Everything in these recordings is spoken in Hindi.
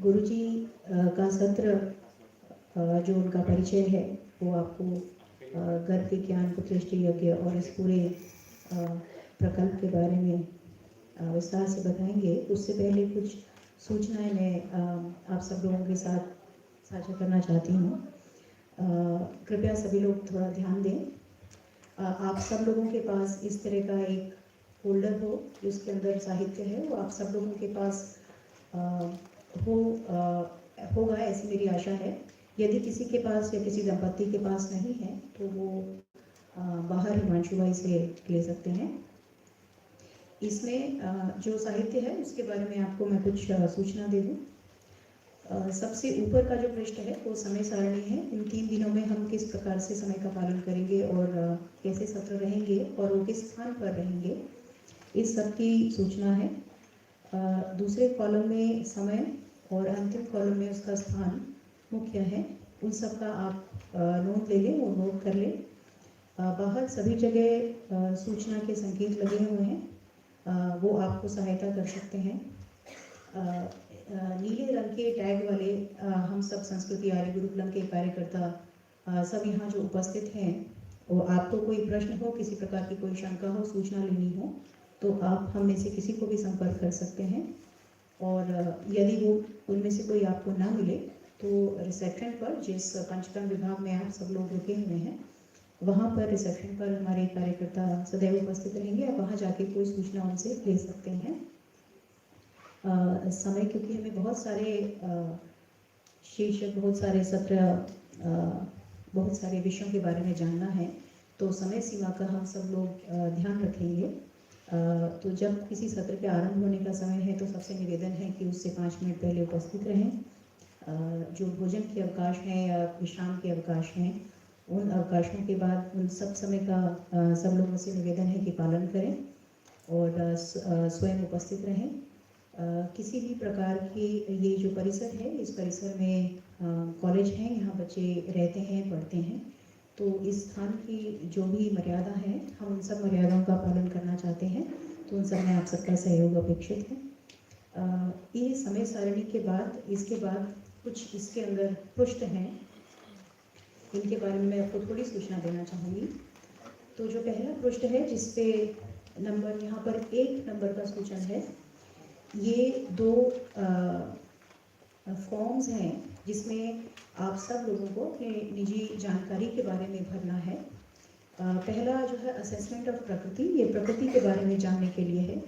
गुरुजी का सत्र जो उनका परिचय है वो आपको गर्भ विज्ञान पुत्रेष्टि यज्ञ और इस पूरे प्रकल्प के बारे में विस्तार से बताएंगे। उससे पहले कुछ सूचनाएं मैं आप सब लोगों के साथ साझा करना चाहती हूँ। कृपया सभी लोग थोड़ा ध्यान दें। आप सब लोगों के पास इस तरह का एक फोल्डर हो जिसके अंदर साहित्य है, वो आप सब लोगों के पास होगा, ऐसी मेरी आशा है। यदि किसी के पास या किसी दंपत्ति के पास नहीं है तो वो बाहर हिमांशु भाई से ले सकते हैं। इसमें जो साहित्य है उसके बारे में आपको मैं कुछ सूचना दे दूँ। सबसे ऊपर का जो पृष्ठ है वो समय सारणी है। इन 3 दिनों में हम किस प्रकार से समय का पालन करेंगे और कैसे सत्र रहेंगे और वो किस स्थान पर रहेंगे, इस सब की सूचना है। दूसरे कॉलम में समय और अंतिम कॉलम में उसका स्थान मुख्य है। उन सब का आप नोट ले लें और नोट कर लें। बाहर सभी जगह सूचना के संकेत लगे हुए हैं, वो आपको सहायता कर सकते हैं। नीले रंग के टैग वाले हम सब संस्कृति आर्य गुरुकुलम के कार्यकर्ता सब यहाँ जो उपस्थित हैं, वो आपको कोई प्रश्न हो, किसी प्रकार की कोई शंका हो, सूचना लेनी हो, तो आप हम में से किसी को भी संपर्क कर सकते हैं। और यदि वो उनमें से कोई आपको ना मिले तो रिसेप्शन पर, जिस पंचकर्म विभाग में आप सब लोग रुके हुए हैं, वहाँ पर रिसेप्शन पर हमारे कार्यकर्ता सदैव उपस्थित रहेंगे। आप वहाँ जाके कोई सूचना उनसे ले सकते हैं। समय, क्योंकि हमें बहुत सारे शीर्षक, बहुत सारे सत्र, बहुत सारे विषयों के बारे में जानना है, तो समय सीमा का हम सब लोग ध्यान रखेंगे। तो जब किसी सत्र के आरंभ होने का समय है तो सबसे निवेदन है कि उससे 5 मिनट पहले उपस्थित रहें। जो भोजन के अवकाश हैं या विश्राम के अवकाश हैं, उन अवकाशों के बाद उन सब समय का सब लोगों से निवेदन है कि पालन करें और स्वयं उपस्थित रहें। किसी भी प्रकार की, ये जो परिसर है, इस परिसर में कॉलेज है, यहाँ बच्चे रहते हैं, पढ़ते हैं, तो इस स्थान की जो भी मर्यादा है, हम उन सब मर्यादाओं का पालन करना चाहते हैं, तो उन सब में आप सबका सहयोग अपेक्षित है। ये समय सारणी के बाद, इसके बाद कुछ इसके अंदर पृष्ठ हैं, इनके बारे में मैं आपको थोड़ी सूचना देना चाहूँगी। तो जो पहला पृष्ठ है जिसपे नंबर, यहाँ पर 1 नंबर का सूचन है, ये 2 फॉर्म्स हैं जिसमें आप सब लोगों को अपने निजी जानकारी के बारे में भरना है। पहला जो है असेसमेंट ऑफ प्रकृति, ये प्रकृति के बारे में जानने के लिए है।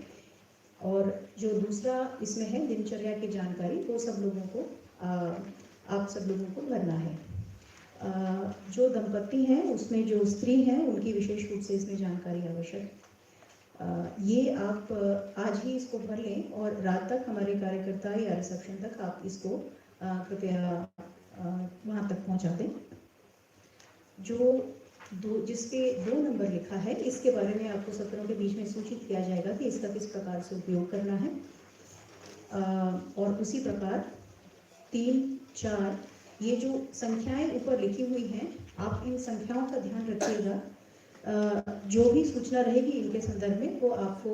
और जो दूसरा इसमें है दिनचर्या की जानकारी, वो सब लोगों को आप सब लोगों को भरना है। जो दंपत्ति हैं, उसमें जो स्त्री हैं, उनकी विशेष रूप से इसमें जानकारी आवश्यक है। ये आप आज ही इसको भर लें और रात तक हमारे कार्यकर्ता या रिसेप्शन तक आप इसको कृपया वहाँ तक पहुँचा दें। जिसपे 2 नंबर लिखा है, इसके बारे में आपको सत्रों के बीच में सूचित किया जाएगा कि इसका किस प्रकार से उपयोग करना है। और उसी प्रकार 3, 4, ये जो संख्याएं ऊपर लिखी हुई हैं, आप इन संख्याओं का ध्यान रखिएगा। जो भी सूचना रहेगी इनके संदर्भ में, वो आपको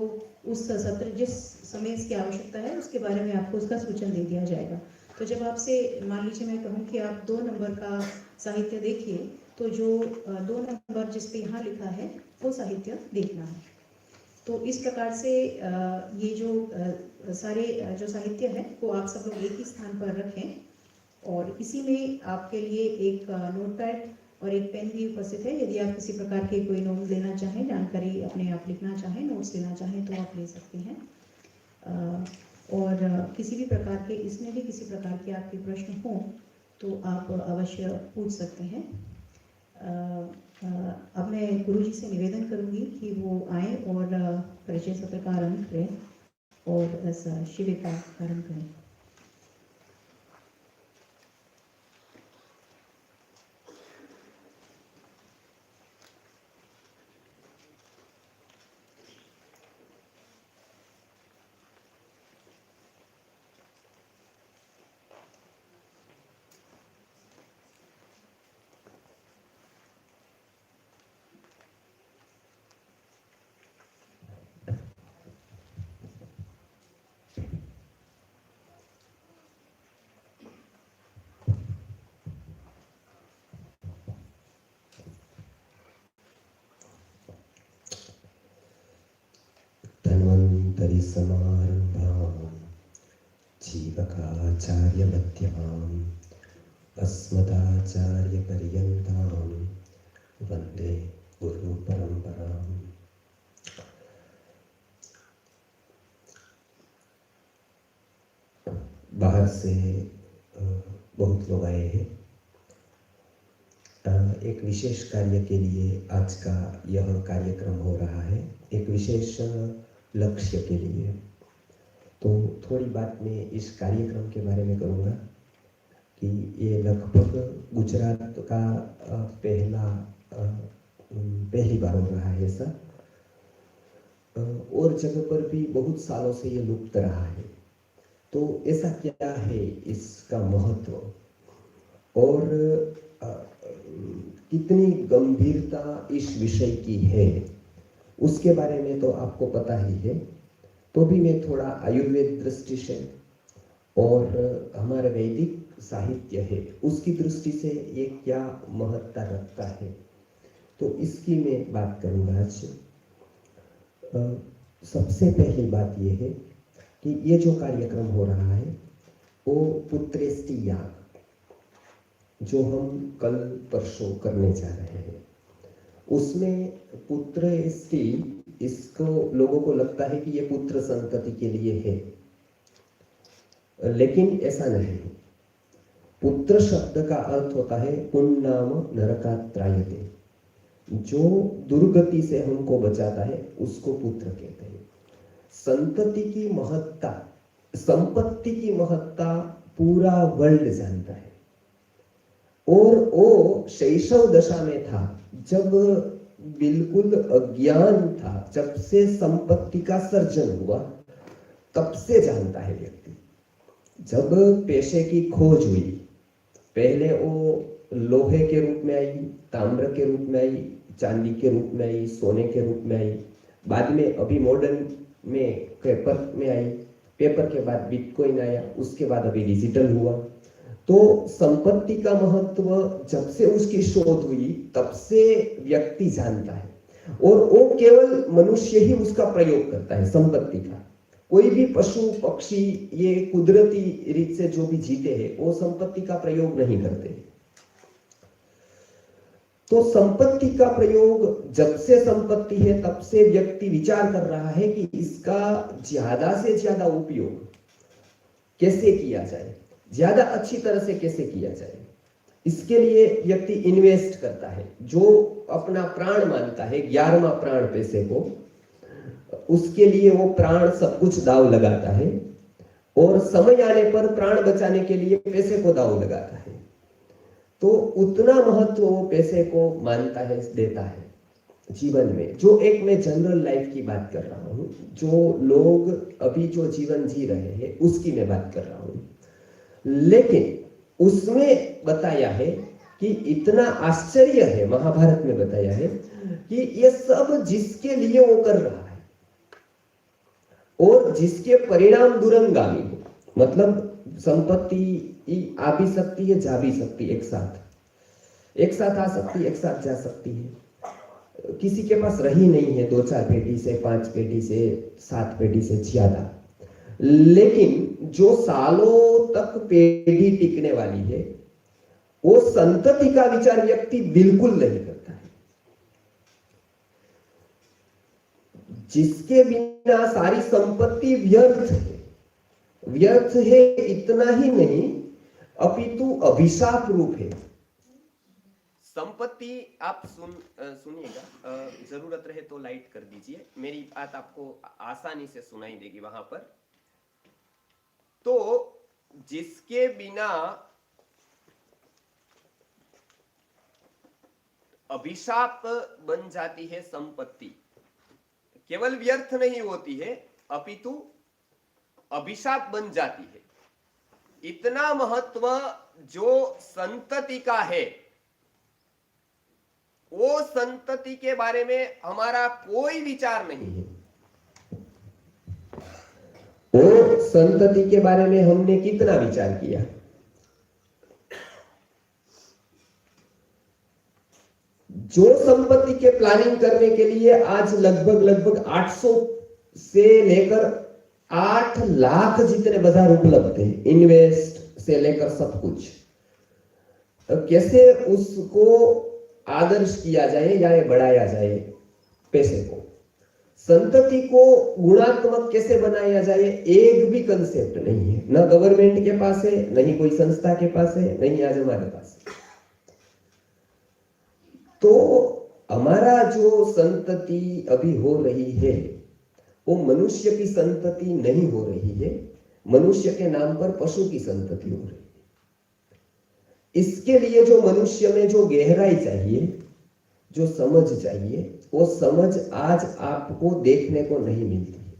उस सत्र जिस समय इसकी आवश्यकता है उसके बारे में आपको उसका सूचन दे दिया जाएगा। तो जब आपसे, मान लीजिए मैं कहूँ कि आप 2 नंबर का साहित्य देखिए, तो जो 2 नंबर जिस पे यहाँ लिखा है वो साहित्य देखना है। तो इस प्रकार से ये जो सारे जो साहित्य है वो आप सब लोग एक ही स्थान पर रखें। और इसी में आपके लिए एक नोटपैड और एक पेन भी उपस्थित है। यदि आप किसी प्रकार के कोई नोट लेना चाहें, जानकारी अपने आप लिखना चाहें, नोट्स लेना चाहें, तो आप ले सकते हैं। और किसी भी प्रकार के, इसमें भी किसी प्रकार के आपके प्रश्न हों तो आप अवश्य पूछ सकते हैं। अब मैं गुरुजी से निवेदन करूंगी कि वो आए और परिचय सत्र का आरंभ करें और इस शिविर का आरंभ करें। समारम्भां जीवकाचार्यमध्यमाम् अस्मदाचार्यपर्यन्तां वन्दे गुरुपरम्पराम्। बाहर से बहुत लोग आए हैं। एक विशेष कार्य के लिए आज का यह कार्यक्रम हो रहा है, एक विशेष लक्ष्य के लिए। तो थोड़ी बात मैं इस कार्यक्रम के बारे में करूँगा कि ये लगभग गुजरात का पहली बार हो रहा है ऐसा, और जगह पर भी बहुत सालों से ये लुप्त रहा है। तो ऐसा क्या है इसका महत्व और कितनी गंभीरता इस विषय की है, उसके बारे में तो आपको पता ही है। तो भी मैं थोड़ा आयुर्वेद दृष्टि से और हमारे वैदिक साहित्य है उसकी दृष्टि से ये क्या महत्ता रखता है, तो इसकी मैं बात करूँगा आज। सबसे पहली बात ये है कि ये जो कार्यक्रम हो रहा है वो पुत्रेष्टि याग, जो हम कल परसों करने जा रहे हैं, उसमें पुत्रेष्टि, इसको लोगों को लगता है कि ये पुत्र संतति के लिए है, लेकिन ऐसा नहीं। पुत्र शब्द का अर्थ होता है पुण्नाम नरकात्रायते, जो दुर्गति से हमको बचाता है उसको पुत्र कहते हैं। संतति की महत्ता, संपत्ति की महत्ता पूरा वर्ल्ड जानता है, और वो शैशव दशा में था, जब बिल्कुल अज्ञान था, जब से संपत्ति का सर्जन हुआ तब से जानता है व्यक्ति। जब पैसे की खोज हुई, पहले वो लोहे के रूप में आई, ताम्र के रूप में आई, चांदी के रूप में आई, सोने के रूप में आई, बाद में अभी मॉडर्न में पेपर में आई, पेपर के बाद बिटकॉइन आया, उसके बाद अभी डिजिटल हुआ। तो संपत्ति का महत्व जब से उसकी शोध हुई तब से व्यक्ति जानता है, और वो केवल मनुष्य ही उसका प्रयोग करता है संपत्ति का। कोई भी पशु पक्षी ये कुदरती रीत से जो भी जीते हैं वो संपत्ति का प्रयोग नहीं करते। तो संपत्ति का प्रयोग जब से संपत्ति है तब से व्यक्ति विचार कर रहा है कि इसका ज्यादा से ज्यादा उपयोग कैसे किया जाए, ज्यादा अच्छी तरह से कैसे किया जाए। इसके लिए व्यक्ति इन्वेस्ट करता है, जो अपना प्राण मानता है, 11वां प्राण पैसे को, उसके लिए वो प्राण सब कुछ दाव लगाता है, और समय आने पर प्राण बचाने के लिए पैसे को दाव लगाता है। तो उतना महत्व वो पैसे को मानता है, देता है जीवन में। जो एक मैं जनरल लाइफ की बात कर रहा हूँ, जो लोग अभी जो जीवन जी रहे हैं उसकी मैं बात कर रहा हूँ। लेकिन उसमें बताया है कि इतना आश्चर्य है, महाभारत में बताया है कि ये सब जिसके लिए वो कर रहा है और जिसके परिणाम दूरंगामी है, मतलब संपत्ति आ भी सकती है, जा भी सकती है, एक साथ आ सकती है, एक साथ जा सकती है। किसी के पास रही नहीं है 2-4 पेटी से, 5 पेटी से, 7 पेटी से ज्यादा, लेकिन जो सालों तक पेटी टिकने वाली है वो संतति का विचार व्यक्ति बिल्कुल नहीं करता है। जिसके बिना सारी संपत्ति व्यर्थ है, व्यर्थ है इतना ही नहीं अपितु अभिशाप रूप है। संपत्ति, आप सुनिएगा, जरूरत रहे तो लाइट कर दीजिए, मेरी बात आपको आसानी से सुनाई देगी वहां पर। तो जिसके बिना अभिशाप बन जाती है संपत्ति, केवल व्यर्थ नहीं होती है अपितु अभिशाप बन जाती है। इतना महत्व जो संतति का है, वो संतति के बारे में हमारा कोई विचार नहीं है। वो संतति के बारे में हमने कितना विचार किया। जो संपत्ति के प्लानिंग करने के लिए आज लगभग 800 से लेकर 8 लाख जितने बाजार उपलब्ध है, इन्वेस्ट से लेकर सब कुछ। कैसे उसको आदर्श किया जाए या बढ़ाया जाए, पैसे को, संतति को गुणात्मक कैसे बनाया जाए, एक भी कंसेप्ट नहीं है। न गवर्नमेंट के पास है, नहीं कोई संस्था के पास है, नहीं आज हमारे पास है। तो हमारा जो संतति अभी हो रही है वो मनुष्य की संतति नहीं हो रही है, मनुष्य के नाम पर पशु की संतति हो रही है। इसके लिए जो मनुष्य में जो गहराई चाहिए, जो समझ चाहिए, वो समझ आज आपको देखने को नहीं मिलती है।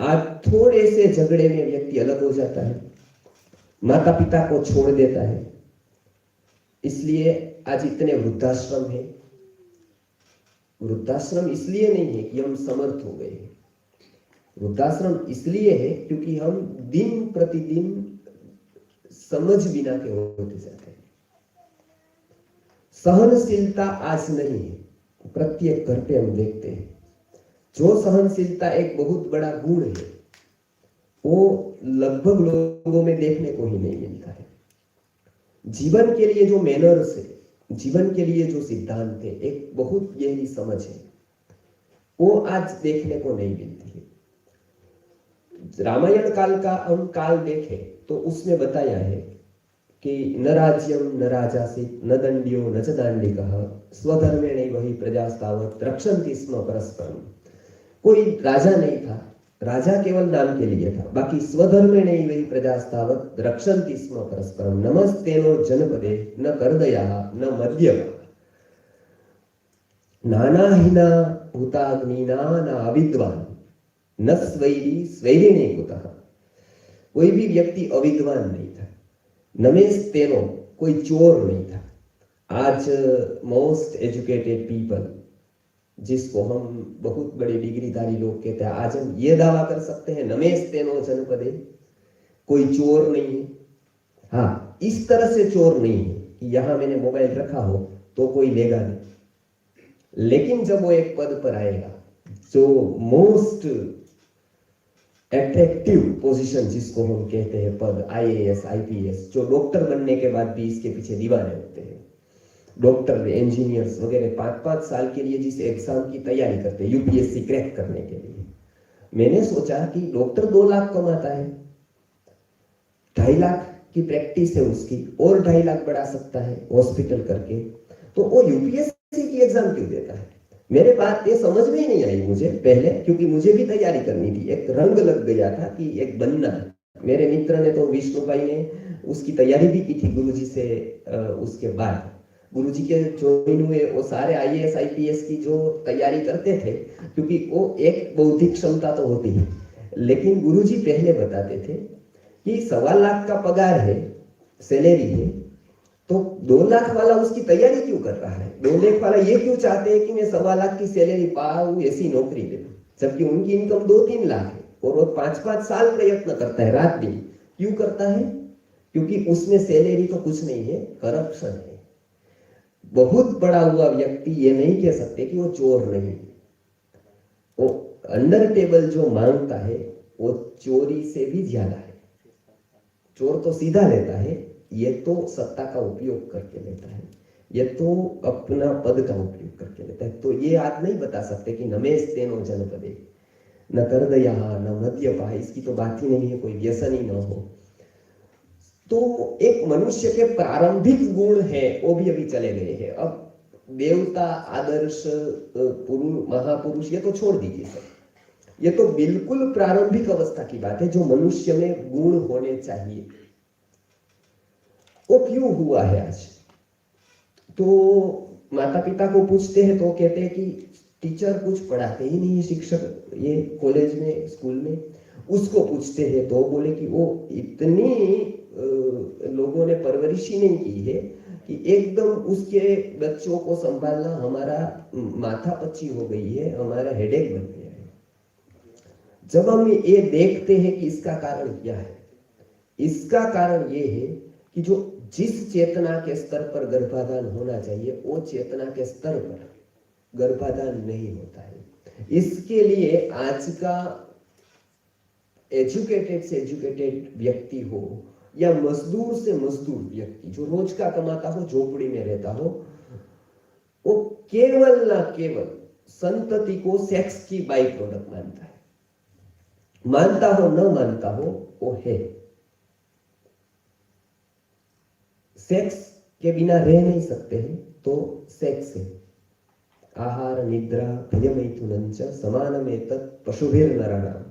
आज थोड़े से झगड़े में व्यक्ति अलग हो जाता है, माता पिता को छोड़ देता है। इसलिए आज इतने वृद्धाश्रम है। वृद्धाश्रम इसलिए नहीं है कि हम समर्थ हो गए, वृद्धाश्रम इसलिए है क्योंकि हम दिन प्रतिदिन समझ बिना के होते जाते हैं। सहनशीलता आज नहीं है, प्रत्येक घर पे हम देखते हैं। जो सहनशीलता एक बहुत बड़ा गुण है, वो लगभग लोगों में देखने को ही नहीं मिलता है। जीवन के लिए जो मैनर्स है, जीवन के लिए जो सिद्धांत है, एक बहुत गहरी समझ है, वो आज देखने को नहीं मिलती है। रामायण काल का हम काल देखें तो उसमें बताया है कि न राज्यम न राजासीत न दंड्यो न च दांडिकः स्वधर्मेणैव हि प्रजास्तावत् रक्षन्ति स्म परस्परम। कोई राजा नहीं था, राजा केवल नाम के लिए था, बाकी स्वधर्मेणैव हि प्रजास्तावत् रक्षन्ति स्म परस्परम। नमस्तेनो जनपदे न कर्दयः न मद्यपः नानाहीना भूताग्निना न अविद्वान न स्वैरी स्वैरिणे कुतः। कोई भी व्यक्ति अविद्वान नहीं था। नमेस्तेनो, कोई चोर नहीं था। आज मोस्ट एजुकेटेड पीपल, जिसको हम बहुत बड़े डिग्रीधारी लोग कहते हैं, आज हम ये दावा कर सकते हैं नमेस्तेनो जनपदे, कोई चोर नहीं है। हाँ, इस तरह से चोर नहीं है कि यहां मैंने मोबाइल रखा हो तो कोई लेगा नहीं, लेकिन जब वो एक पद पर आएगा, जो मोस्ट अट्रैक्टिव पोजीशन जिसको हम कहते हैं पद, आईएएस आईपीएस, जो डॉक्टर बनने के बाद भी इसके पीछे दीवाने होते हैं, डॉक्टर इंजीनियर्स वगैरह 5-5 साल के लिए जिस एग्जाम की तैयारी करते हैं यूपीएससी क्रैक करने के लिए, मैंने सोचा कि डॉक्टर 2 लाख कमाता है, 2.5 लाख की प्रैक्टिस है उसकी, और 2.5 लाख बढ़ा सकता है हॉस्पिटल करके, तो वो यूपीएससी की एग्जाम क्यों देता है? मेरे बात ये समझ में ही नहीं आई मुझे पहले, क्योंकि मुझे भी तैयारी करनी थी। एक रंग लग गया था कि एक बनना है। मेरे मित्र ने तो, विष्णु भाई ने उसकी तैयारी भी की थी गुरुजी से। उसके बाद गुरुजी के ज्वाइन हुए, वो सारे आईएएस आईपीएस की जो तैयारी करते थे, क्योंकि वो एक बौद्धिक क्षमता तो होती है, लेकिन गुरुजी पहले बताते थे कि 1.25 लाख का पगार है, सैलरी है, तो 2 लाख वाला उसकी तैयारी क्यों कर रहा है? 2 लाख वाला ये क्यों चाहते हैं कि मैं 1.25 लाख की सैलरी पाऊं, ऐसी नौकरी ले, जबकि उनकी इनकम 2-3 लाख है और वो 5-5 साल प्रयत्न करता है रात दिन। क्यों करता है? क्योंकि उसमें सैलरी तो कुछ नहीं है, करप्शन है। बहुत बड़ा हुआ व्यक्ति ये नहीं कह सकते कि वो चोर नहीं, वो अंडर टेबल जो मांगता है वो चोरी से भी ज्यादा है। चोर तो सीधा लेता है, ये तो सत्ता का उपयोग करके लेता है, ये तो अपना पद का उपयोग करके लेता है। तो ये आज नहीं बता सकते कि नमेस्तेनो जनपदे न कर्दयः न मद्यपः, इसकी तो बात ही नहीं है, कोई व्यसन ही न हो। तो एक मनुष्य के प्रारंभिक गुण है वो भी अभी चले गए हैं। अब देवता, आदर्श, पुरुष, महापुरुष, ये तो छोड़ दीजिए सब, ये तो बिल्कुल प्रारंभिक अवस्था की बात है। जो मनुष्य में गुण होने चाहिए वो क्यों हुआ है आज? तो माता पिता को पूछते हैं तो कहते हैं कि टीचर कुछ पढ़ाते ही नहीं, शिक्षक ये कॉलेज में स्कूल में। उसको पूछते हैं तो बोले कि वो इतनी लोगों ने परवरिश ही नहीं की है कि एकदम उसके बच्चों को संभालना हमारा माथा पच्ची हो गई है, हमारा हेडेक बन गया है। जब हम ये देखते हैं कि इसका कारण क्या है, इसका कारण ये है कि जो जिस चेतना के स्तर पर गर्भाधान होना चाहिए वो चेतना के स्तर पर गर्भाधान नहीं होता है। इसके लिए आज का एजुकेटेड से एजुकेटेड व्यक्ति हो या मजदूर से मजदूर व्यक्ति जो रोज का कमाता हो, झोपड़ी में रहता हो, वो केवल ना केवल संतति को सेक्स की बाई प्रोडक्ट मानता है। मानता हो न मानता हो, वो है। सेक्स के बिना रह नहीं सकते हैं, तो सेक्स है। आहार निद्रा भयमैथुनञ्च समानमेतत् पशुभिर्नराणाम्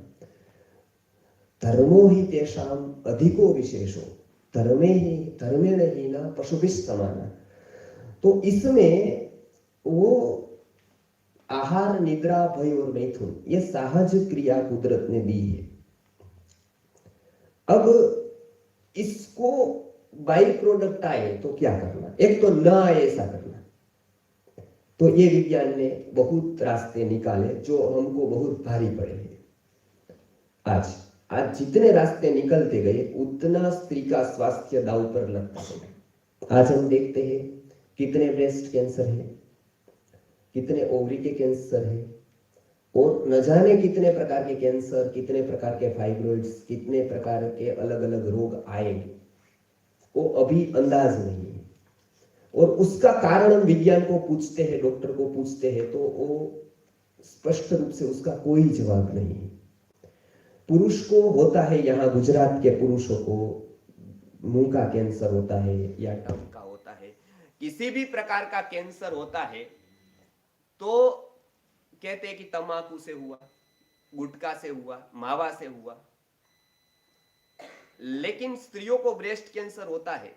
धर्मो हि तेषाम् अधिको विशेषो धर्मेण ही न पशुभिः समाना। तो इसमें वो आहार निद्रा भय और मैथुन ये सहज क्रिया कुदरत ने दी है। अब इसको बाई प्रोडक्ट आए तो क्या करना, एक तो न आए ऐसा करना। तो ये विज्ञान ने बहुत रास्ते निकाले जो हमको बहुत भारी पड़े हैं। आज जितने रास्ते निकलते गए उतना स्त्री का स्वास्थ्य दांव पर लगता है। आज हम देखते हैं कितने ब्रेस्ट कैंसर है, कितने ओवरी के कैंसर है, और न जाने कितने प्रकार के कैंसर, कितने प्रकार के फाइब्रॉइड्स, कितने प्रकार के अलग अलग रोग आएंगे, वो अभी अंदाज नहीं है। और उसका कारण हम विज्ञान को पूछते हैं, डॉक्टर को पूछते हैं, तो वो स्पष्ट रूप से उसका कोई जवाब नहीं है। पुरुष को होता है, यहाँ गुजरात के पुरुषों को मुंह का कैंसर होता है या टंग का होता है, किसी भी प्रकार का कैंसर होता है तो कहते हैं कि तंबाकू से हुआ, गुटखा से हुआ, मावा से हुआ। लेकिन स्त्रियों को ब्रेस्ट कैंसर होता है,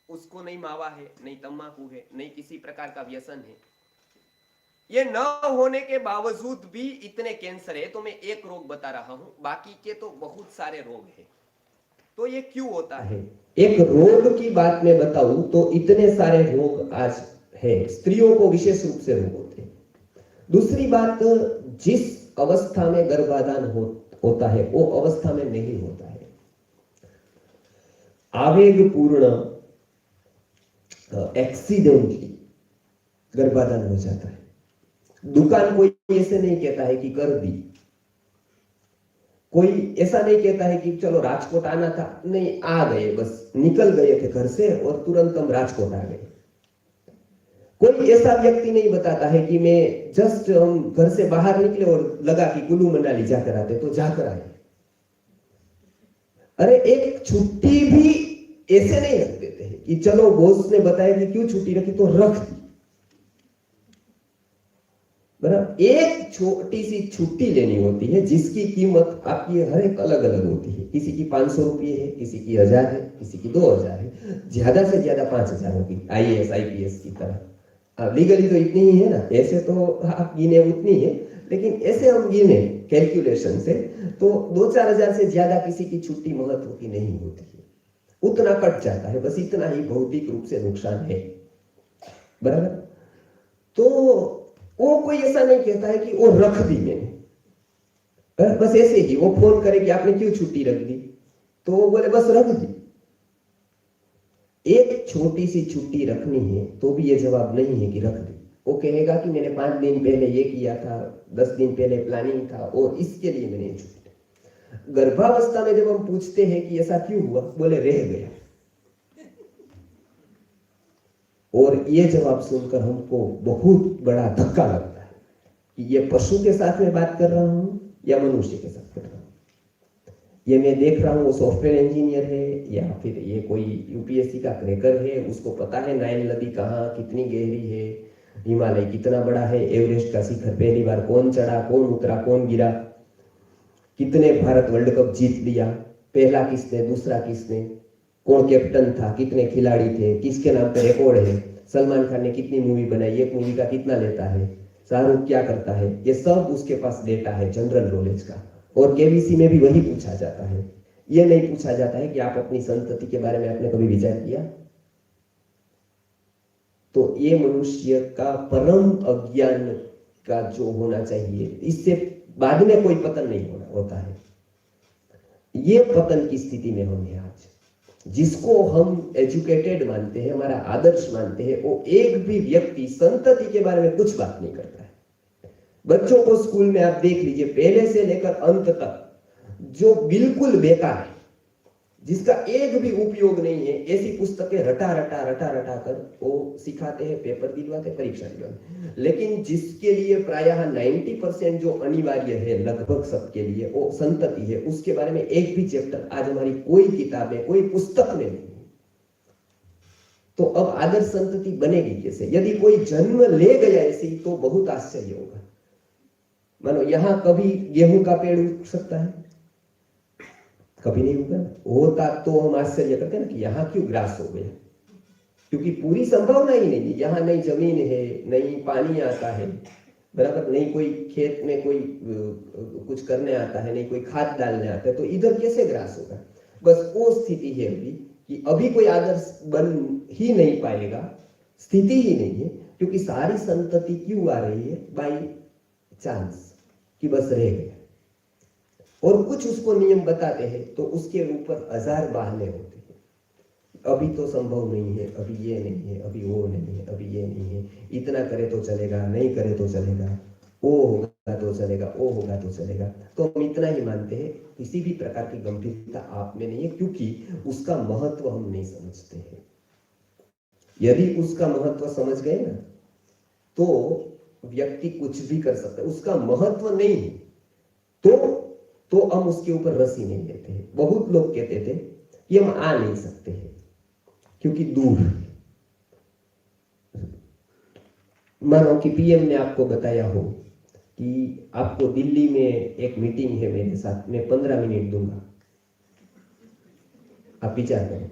उसको नहीं मावा है, नहीं तंबाकू है, नहीं किसी प्रकार का व्यसन है। ये न होने के बावजूद भी इतने कैंसर है। तो मैं एक रोग बता रहा हूं, बाकी के तो बहुत सारे रोग हैं। तो ये क्यों होता है? एक रोग की बात मैं बताऊं तो इतने सारे रोग आज है, स्त्रियों को विशेष रूप से रोग होते हैं। दूसरी बात, जिस अवस्था में गर्भाधान होता है वो अवस्था में नहीं होता है। आवेगपूर्ण एक्सीडेंटली गर्भाधान हो जाता है। दुकान कोई ऐसे नहीं कहता है कि कर दी, कोई ऐसा नहीं कहता है कि चलो राजकोट आना था, नहीं आ गए, बस निकल गए थे घर से और तुरंत हम राजकोट आ गए। कोई ऐसा व्यक्ति नहीं बताता है कि मैं जस्ट हम घर से बाहर निकले और लगा कि कुल्लू मनाली जाकर आते, तो जाकर आए। अरे एक छुट्टी भी ऐसे नहीं रख देते हैं कि चलो बॉस ने बताया कि क्यों छुट्टी रखी तो रख दी। बराबर, एक छोटी सी छुट्टी लेनी होती है जिसकी कीमत आपकी हर एक अलग अलग होती है। किसी की 500 रुपये है, किसी की 1000 है, किसी की 2000 है, ज्यादा से ज्यादा 5000 होगी IAS IPS की तरह। लीगली तो इतनी ही है ना, ऐसे तो आप गिने उतनी है, लेकिन ऐसे हम गिने कैलकुलेशन से तो 2-4 हजार से ज्यादा किसी की छुट्टी महत्व की नहीं होती है। उतना कट जाता है, बस इतना ही भौतिक रूप से नुकसान है। बराबर, तो वो कोई ऐसा नहीं कहता है कि वो रख दी मैंने, बस ऐसे ही वो फोन करे कि आपने क्यों छुट्टी रख दी, तो वो बोले बस रख दी। एक छोटी सी छुट्टी रखनी है तो भी ये जवाब नहीं है कि रख दी। वो कहेगा कि मैंने 5 दिन पहले ये किया था, 10 दिन पहले प्लानिंग था और इसके लिए मैंने छुट्टी। गर्भावस्था में जब हम पूछते हैं कि ऐसा क्यों हुआ, बोले रह गया। और ये जवाब सुनकर हमको बहुत बड़ा धक्का लगता है कि ये पशु के साथ में बात कर रहा हूं या मनुष्य के साथ कर रहा हूं। ये मैं देख रहा हूं वो सॉफ्टवेयर इंजीनियर है या फिर ये कोई UPSC का क्रैकर है, उसको पता है नाइल नदी कहाँ कितनी गहरी है, हिमालय कितना बड़ा है, एवरेस्ट का शिखर पहली बार कौन चढ़ा, कौन उतरा, कौन गिरा, कितने भारत वर्ल्ड कप जीत लिया, पहला किसने, दूसरा किसने, कौन कैप्टन था, कितने खिलाड़ी थे, किसके नाम पे रिकॉर्ड है, सलमान खान ने कितनी मूवी बनाई, एक मूवी का कितना लेता है, शाहरुख क्या करता है, ये सब उसके पास डेटा है जनरल नॉलेज का। और KBC में भी वही पूछा जाता है। ये नहीं पूछा जाता है कि आप अपनी संतति के बारे में आपने कभी विचार किया। तो ये मनुष्य का परम अज्ञान का जो होना चाहिए, इससे बाद में कोई पतन नहीं होता है। ये पतन की स्थिति में हम हैं आज। जिसको हम एजुकेटेड मानते हैं, हमारा आदर्श मानते हैं, वो एक भी व्यक्ति संतति के बारे में कुछ बात नहीं करता है। बच्चों को स्कूल में आप देख लीजिए, पहले से लेकर अंत तक जो बिल्कुल बेकार है, जिसका एक भी उपयोग नहीं है, ऐसी पुस्तकें रटा रटा कर वो सिखाते हैं, पेपर दिलवाते, परीक्षा दिलवाते। लेकिन जिसके लिए प्रायः 90% जो अनिवार्य है लगभग सबके लिए, वो संतति है, उसके बारे में एक भी चैप्टर आज हमारी कोई किताब में, कोई पुस्तक में नहीं। तो अब आदर्श संतति बनेगी कैसे? यदि कोई जन्म ले गया ऐसी, तो बहुत आश्चर्य होगा। मानो यहां कभी गेहूं का पेड़ उग सकता है? कभी नहीं होगा। होता तो हम आश्चर्य करते हैं ना कि यहाँ क्यों ग्रास हो गया, क्योंकि पूरी संभावना ही नहीं है। यहाँ नहीं जमीन है, नहीं पानी आता है, बराबर, नहीं कोई खेत में कोई कुछ करने आता है, नहीं कोई खाद डालने आता है, तो इधर कैसे ग्रास होगा? बस वो स्थिति है अभी कि अभी कोई आदर्श बन ही नहीं पाएगा, स्थिति ही नहीं है, क्योंकि सारी संतति क्यों आ रही है? बाई चांस, कि बस रह गया। और कुछ उसको नियम बताते हैं तो उसके ऊपर हजार बहाने होते हैं। अभी तो संभव नहीं है, अभी ये नहीं है, अभी वो नहीं है, अभी ये नहीं है, इतना करे तो चलेगा, नहीं करे तो चलेगा, वो होगा तो चलेगा, वो होगा तो चलेगा। तो हम इतना ही मानते हैं, किसी भी प्रकार की गंभीरता आप में नहीं है, क्योंकि उसका महत्व हम नहीं समझते हैं। यदि उसका महत्व समझ गए ना, तो व्यक्ति कुछ भी कर सकता है। उसका महत्व नहीं है तो हम उसके ऊपर रस ही नहीं लेते हैं। बहुत लोग कहते थे कि हम आ नहीं सकते हैं क्योंकि दूर। मानो कि पीएम ने आपको बताया हो कि आपको दिल्ली में एक मीटिंग है मेरे साथ, मैं 15 मिनट दूंगा, आप विचार करें।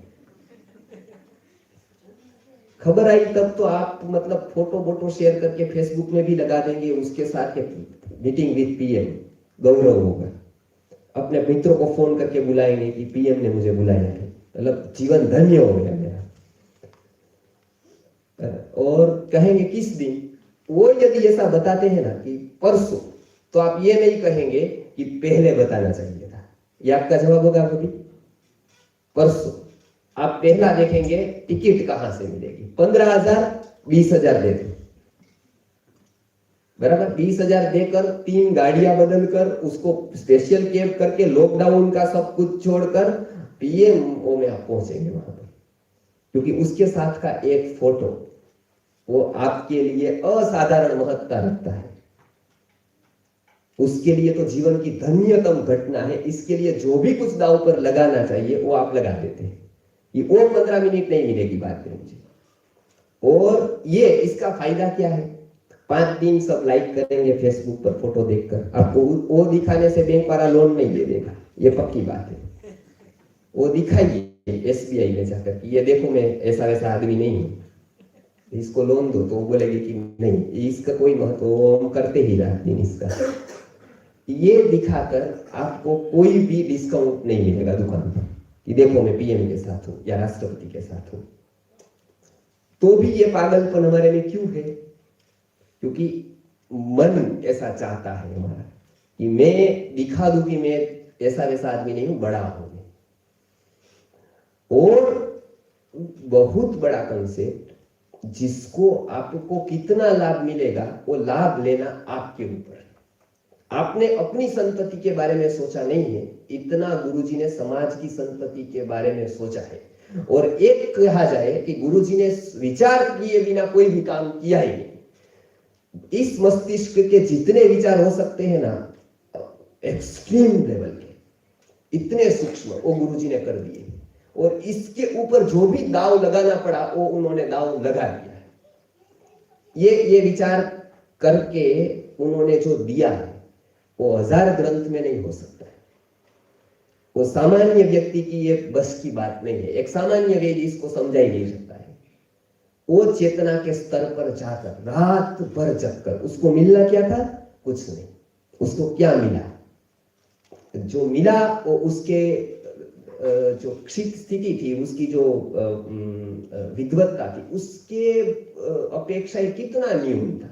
खबर आई तब तो आप मतलब फोटो शेयर करके फेसबुक में भी लगा देंगे, उसके साथ मीटिंग विद पीएम, गौरव होगा। अपने मित्रों को फोन करके बुलाएंगे कि पीएम ने मुझे बुलाया है, मतलब जीवन धन्य हो गया मेरा। और कहेंगे किस दिन? वो यदि ऐसा बताते हैं ना कि परसों, तो आप ये नहीं कहेंगे कि पहले बताना चाहिए था। ये आपका जवाब होगा कभी? परसों। आप पहला देखेंगे टिकट कहां से मिलेगी, 15,000, 20,000 दे दो, बराबर। 20,000 देकर 3 गाड़ियां बदलकर, उसको स्पेशल कैब करके, लॉकडाउन का सब कुछ छोड़कर पीएमओ में आप पहुंचेंगे वहां पर, क्योंकि उसके साथ का एक फोटो वो आपके लिए असाधारण महत्ता रखता है। उसके लिए तो जीवन की धन्यतम घटना है। इसके लिए जो भी कुछ दांव पर लगाना चाहिए वो आप लगा देते हैं। कि वो 15 मिनट नहीं मिलेगी बात में मुझे। और ये इसका फायदा क्या है? 5 दिन सब लाइक करेंगे फेसबुक पर फोटो देखकर, आपको वो दिखाने से बैंक वाला लोन नहीं दे देगा, ये पक्की बात है। वो दिखाइए एसबीआई में जाकर कि ये देखो मैं ऐसा वैसा आदमी नहीं हूं, इसको लोन दो, तो वो बोलेगी कि नहीं, इसका कोई महत्व, वो हम करते ही रात दिन इसका। ये दिखाकर आपको कोई भी डिस्काउंट नहीं मिलेगा दुकान पर कि देखो मैं पीएम के साथ हूं या राष्ट्रपति के साथ हूं। तो भी ये पागलपन हमारे में क्यों है? क्योंकि मन ऐसा चाहता है हमारा कि मैं दिखा दूं कि मैं ऐसा वैसा आदमी नहीं हूं, बड़ा हूं। और बहुत बड़ा कंसेप्ट, जिसको आपको कितना लाभ मिलेगा वो लाभ लेना आपके ऊपर है। आपने अपनी संतति के बारे में सोचा नहीं है, इतना गुरुजी ने समाज की संतति के बारे में सोचा है। और एक कहा जाए कि गुरुजी ने विचार किए बिना कोई भी काम किया ही नहीं। इस मस्तिष्क के जितने विचार हो सकते हैं ना, एक्सट्रीम लेवल के, इतने सूक्ष्म, वो गुरुजी ने कर दिए। और इसके ऊपर जो भी दाव लगाना पड़ा वो उन्होंने दाव लगा दिया है। ये विचार करके उन्होंने जो दिया है वो 1000 ग्रंथ में नहीं हो सकता है। वो सामान्य व्यक्ति की ये बस की बात नहीं है। एक सामान्य वेद इसको समझा ही नहीं सकता है। वो चेतना के स्तर पर जाकर रात भर जगकर, उसको मिलना क्या था? कुछ नहीं। उसको क्या मिला? जो मिला वो उसके जो स्थिति थी, उसकी जो विद्वत्ता थी, उसके अपेक्षा कितना न्यून था,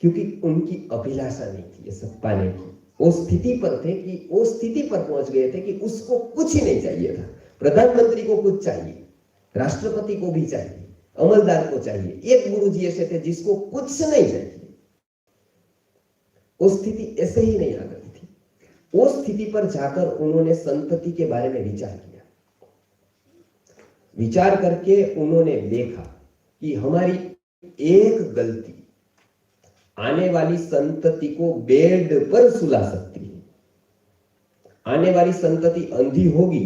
क्योंकि उनकी अभिलाषा नहीं थी ये सब पाने की। वो स्थिति पर थे कि वो स्थिति पर पहुंच गए थे कि उसको कुछ ही नहीं चाहिए था। प्रधानमंत्री को कुछ चाहिए, राष्ट्रपति को भी चाहिए, अमलदार को चाहिए। एक गुरुजी ऐसे थे जिसको कुछ नहीं चाहिए। वो स्थिति ऐसे ही नहीं आ गई थी। वो स्थिति पर जाकर उन्होंने संतति के बारे में विचार किया। विचार करके उन्होंने देखा कि हमारी एक गलती आने वाली संतति को बेड पर सुला सकती है। आने वाली संतति अंधी होगी,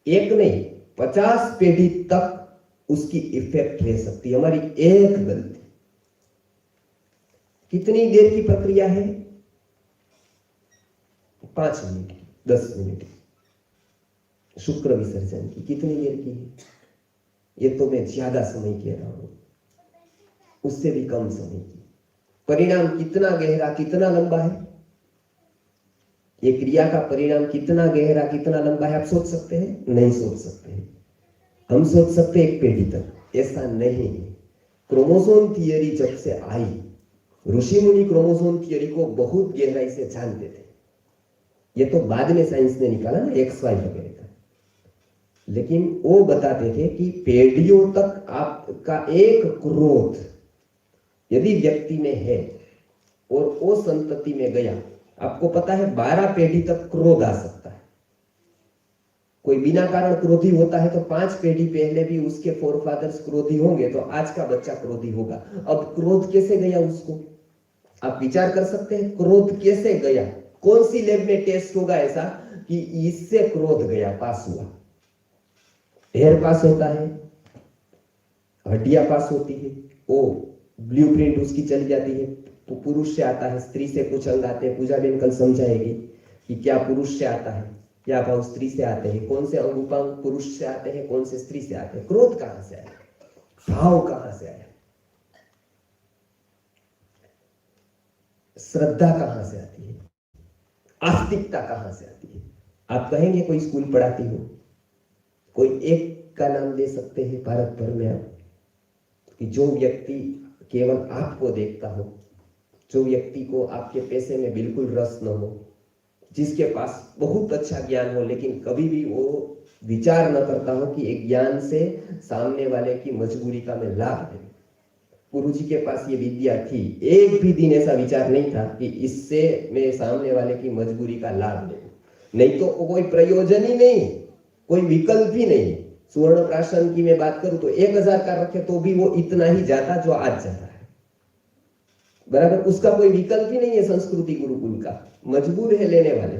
एक नहीं 50 पीढ़ी तक उसकी इफेक्ट रह सकती है, हमारी एक गलती। कितनी देर की प्रक्रिया है? 5 मिनट की, 10 मिनट की। शुक्र विसर्जन की कितनी देर की है? ये तो मैं ज्यादा समय कह रहा हूं, उससे भी कम समय की। परिणाम कितना गहरा, कितना लंबा है? ये क्रिया का परिणाम कितना गहरा, कितना लंबा है, आप सोच सकते हैं? नहीं सोच सकते हैं। हम सोच सकते हैं 1 पीढ़ी तक, ऐसा नहीं है। क्रोमोसोम थियरी जब से आई, ऋषि मुनि क्रोमोसोम थियरी को बहुत गहराई से जानते थे। ये तो बाद में साइंस ने निकाला ना, XY वगैरह का। लेकिन वो बताते थे कि पीढ़ियों तक आपका एक क्रोध यदि व्यक्ति में है और वो संतति में गया, आपको पता है 12 पीढ़ी तक क्रोध आ सकता है। कोई बिना कारण क्रोधी होता है तो 5 पीढ़ी पहले भी उसके फोरफादर्स क्रोधी होंगे, तो आज का बच्चा क्रोधी होगा। अब क्रोध कैसे गया उसको? आप विचार कर सकते हैं, क्रोध कैसे गया? कौन सी लैब में टेस्ट होगा ऐसा कि इससे क्रोध गया, पास हुआ? हेयर पास होता है, हड्डियां पास होती है, वो ब्लूप्रिंट उसकी चली जाती है। तो पुरुष से आता है, स्त्री से कुछ अंग आते हैं। पूजा बेन कल समझाएगी कि क्या पुरुष से आता है, क्या भाव स्त्री से आते हैं, कौन से अंग उपांग पुरुष से आते हैं, कौन से स्त्री से आते हैं। क्रोध कहां से आया, भाव कहां से आया, श्रद्धा कहां से आती है, आस्तिकता कहां से आती है? आप कहेंगे कोई स्कूल पढ़ाती हो, कोई एक का नाम दे सकते हैं भारत भर में आप, कि जो व्यक्ति केवल आपको देखता हो, जो व्यक्ति को आपके पैसे में बिल्कुल रस न हो, जिसके पास बहुत अच्छा ज्ञान हो लेकिन कभी भी वो विचार न करता हो कि एक ज्ञान से सामने वाले की मजबूरी का मैं लाभ ले। गुरुजी के पास ये विद्या थी, एक भी दिन ऐसा विचार नहीं था कि इससे मैं सामने वाले की मजबूरी का लाभ ले, नहीं तो कोई प्रयोजन ही नहीं, कोई विकल्प ही नहीं। सुवर्ण प्राशन की मैं बात करूं तो 1000 का रखे तो भी वो इतना ही जाता जो आज जाता है, बराबर। उसका कोई विकल्प ही नहीं है। संस्कृति गुरुकुल का मजबूर है लेने वाले।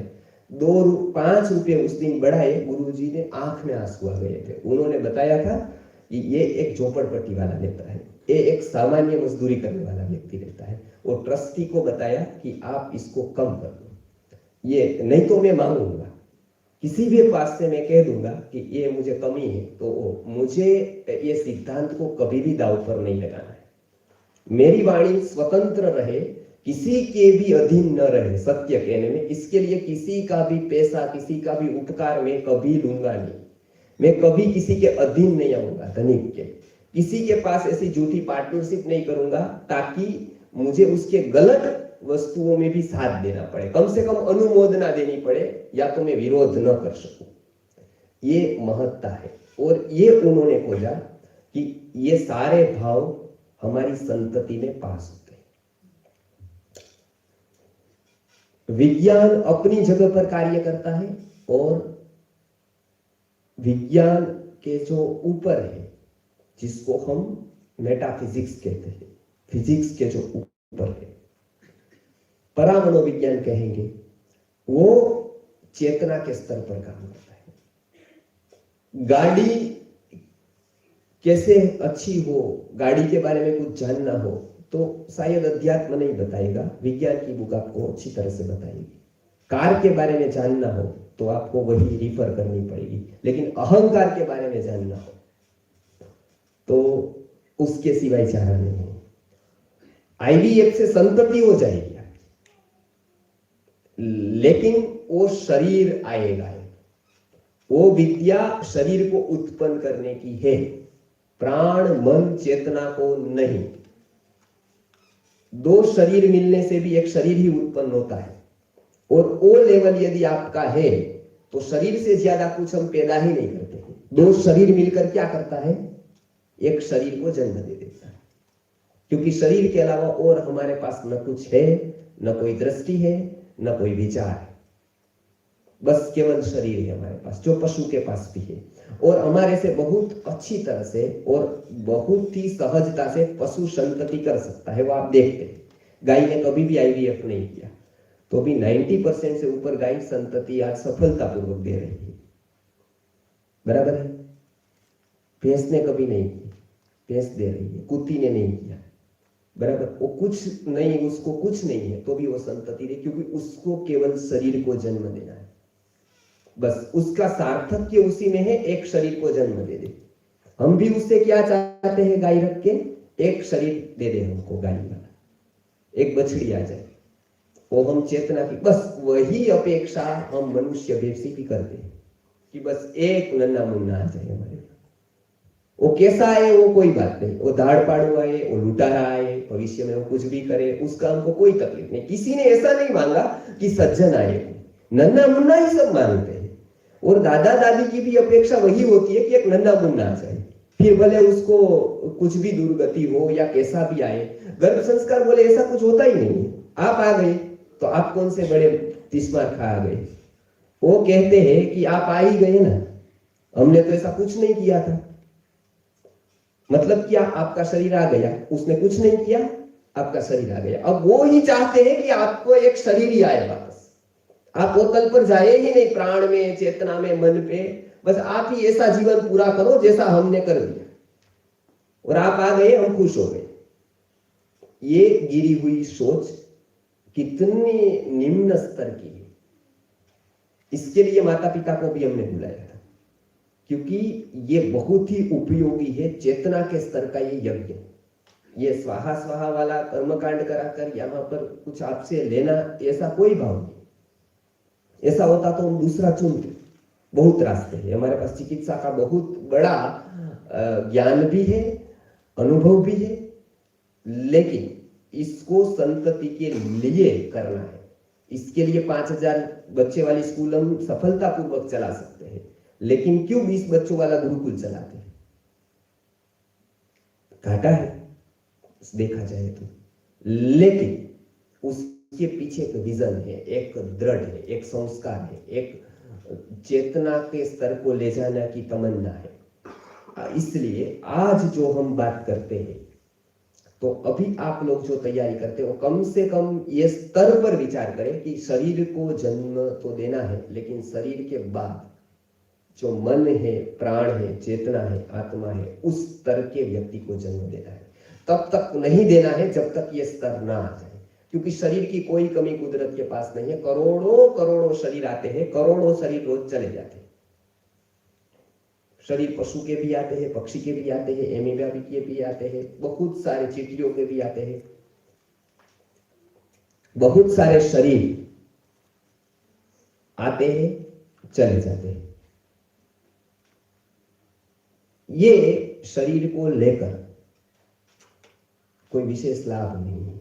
5 रुपए उस दिन बढ़ाए, गुरुजी ने आंख में आंसू आ गए थे। उन्होंने बताया था कि ये एक झोपड़पट्टी वाला लेता है, ये एक सामान्य मजदूरी करने वाला व्यक्ति रहता है। और ट्रस्टी को बताया कि आप इसको कम कर दो, ये नहीं तो मैं मांगूंगा, किसी भी पास से मैं कह दूंगा कि ये मुझे कमी है, तो मुझे ये सिद्धांत को कभी भी दांव पर नहीं लगाना है। मेरी वाणी स्वतंत्र रहे, किसी के भी अधीन न रहे सत्य कहने में। इसके लिए किसी का भी पैसा, किसी का भी उपकार मैं कभी लूंगा नहीं। मैं कभी किसी के अधीन नहीं आऊंगा, धनिक के। किसी के पास ऐसी झूठी पार्टनरशिप नहीं करूंगा ताकि मुझे उसके गलत वस्तुओं में भी साथ देना पड़े, कम से कम अनुमोदना देनी पड़े, या तो मैं विरोध न कर सकूं। ये महत्ता है। और ये उन्होंने खोजा कि ये सारे भाव हमारी संतति में पास होते हैं। विज्ञान अपनी जगह पर कार्य करता है और विज्ञान के जो ऊपर है, जिसको हम मेटाफिजिक्स कहते हैं, फिजिक्स के जो ऊपर है, परामनोविज्ञान कहेंगे, वो चेतना के स्तर पर काम करता है। गाड़ी कैसे अच्छी हो, गाड़ी के बारे में कुछ जानना हो तो शायद अध्यात्म नहीं बताएगा, विज्ञान की बुक आपको अच्छी तरह से बताएगी। कार के बारे में जानना हो तो आपको वही रिफर करनी पड़ेगी। लेकिन अहंकार के बारे में जानना हो तो उसके सिवाय चारा नहीं है। IVF से संतति हो जाएगी, लेकिन वो शरीर आएगा। वो विद्या शरीर को उत्पन्न करने की है, प्राण मन चेतना को नहीं। 2 शरीर मिलने से भी एक शरीर ही उत्पन्न होता है। और वो लेवल यदि आपका है तो शरीर से ज्यादा कुछ हम पैदा ही नहीं करते हैं। 2 शरीर मिलकर क्या करता है? एक शरीर को जन्म दे देता है। क्योंकि शरीर के अलावा और हमारे पास न कुछ है न कोई दृष्टि है, न कोई विचार है, बस केवल शरीर है हमारे पास, जो पशु के पास भी है। और हमारे से बहुत अच्छी तरह से और बहुत ही सहजता से पशु संतति कर सकता है, वो आप देखते हैं। गाय ने कभी भी IVF नहीं किया, तो भी 90% से ऊपर गाय संतति आज सफलतापूर्वक दे रही है, बराबर है। भैंस ने कभी नहीं की, भैंस दे रही है। कुत्ती ने नहीं किया, बराबर। वो कुछ नहीं, उसको कुछ नहीं है, तो भी वो संतति दे, क्योंकि उसको केवल शरीर को जन्म देना है, बस उसका सार्थक्य उसी में है, एक शरीर को जन्म दे दे। हम भी उससे क्या चाहते हैं, गाय रख के एक शरीर दे दे हमको, गाय वाला एक बछड़ी आ जाए, वो हम चेतना की, बस वही अपेक्षा हम मनुष्य बेसी भी करते हैं कि बस एक नन्ना मुन्ना आ जाए हमारे। वो कैसा है वो कोई बात नहीं, वो दाढ़ पाड़ू आए, वो लुटारा आए, भविष्य में वो कुछ भी करे, उसका हमको कोई तकलीफ नहीं। किसी ने ऐसा नहीं मांगा कि सज्जन आए, नन्ना मुन्ना ही सब मांगते हैं। और दादा दादी की भी अपेक्षा वही होती है कि एक नन्ना मुन्ना आ जाए, फिर भले उसको कुछ भी दुर्गति हो या कैसा भी आए। गर्भ संस्कार बोले ऐसा कुछ होता ही नहीं है, आप आ गए तो आप कौन से बड़े तिस्मार खा गए। वो कहते हैं कि आप आ ही गए ना, हमने तो ऐसा कुछ नहीं किया था। मतलब क्या, आपका शरीर आ गया, उसने कुछ नहीं किया, आपका शरीर आ गया। अब वो ही चाहते हैं कि आपको एक शरीर ही आए वापस, आप वो तल पर जाए ही नहीं, प्राण में, चेतना में, मन पे, बस आप ही ऐसा जीवन पूरा करो जैसा हमने कर दिया, और आप आ गए, हम खुश हो गए। ये गिरी हुई सोच कितनी निम्न स्तर की है। इसके लिए माता पिता को भी हमने बुलाया था, क्योंकि ये बहुत ही उपयोगी है। चेतना के स्तर का ये यज्ञ, ये स्वाहा स्वाहा वाला कर्मकांड कराकर यहाँ पर कुछ आपसे लेना, ऐसा कोई भाव नहीं। ऐसा होता तो हम दूसरा चुनते। बहुत रास्ते हैं हमारे पास, चिकित्सा का बहुत बड़ा ज्ञान भी है, अनुभव भी है, लेकिन इसको संतति के लिए करना है। इसके लिए 5000 बच्चे वाली स्कूल हम सफलतापूर्वक चला सकते हैं, लेकिन क्यों 20 बच्चों वाला गुरुकुल चलाते हैं? घाटा है देखा जाए तो, लेकिन उसके पीछे एक विजन है, एक दृढ़ है, एक संस्कार है, एक चेतना के स्तर को ले जाने की तमन्ना है। इसलिए आज जो हम बात करते हैं, तो अभी आप लोग जो तैयारी करते हो, कम से कम ये स्तर पर विचार करें कि शरीर को जन्म तो देना है, लेकिन शरीर के बाद जो मन है, प्राण है, चेतना है, आत्मा है, उस स्तर के व्यक्ति को जन्म देना है। तब तक नहीं देना है जब तक ये स्तर ना आ जाए, क्योंकि शरीर की कोई कमी कुदरत के पास नहीं है। करोड़ों करोड़ों शरीर आते हैं, करोड़ों शरीर रोज चले जाते हैं। शरीर पशु के भी आते हैं, पक्षी के भी आते हैं, एमीबा के भी आते हैं, बहुत सारे चींटियों के भी आते हैं, बहुत सारे शरीर आते हैं, चले जाते हैं। ये शरीर को लेकर कोई विशेष लाभ नहीं है।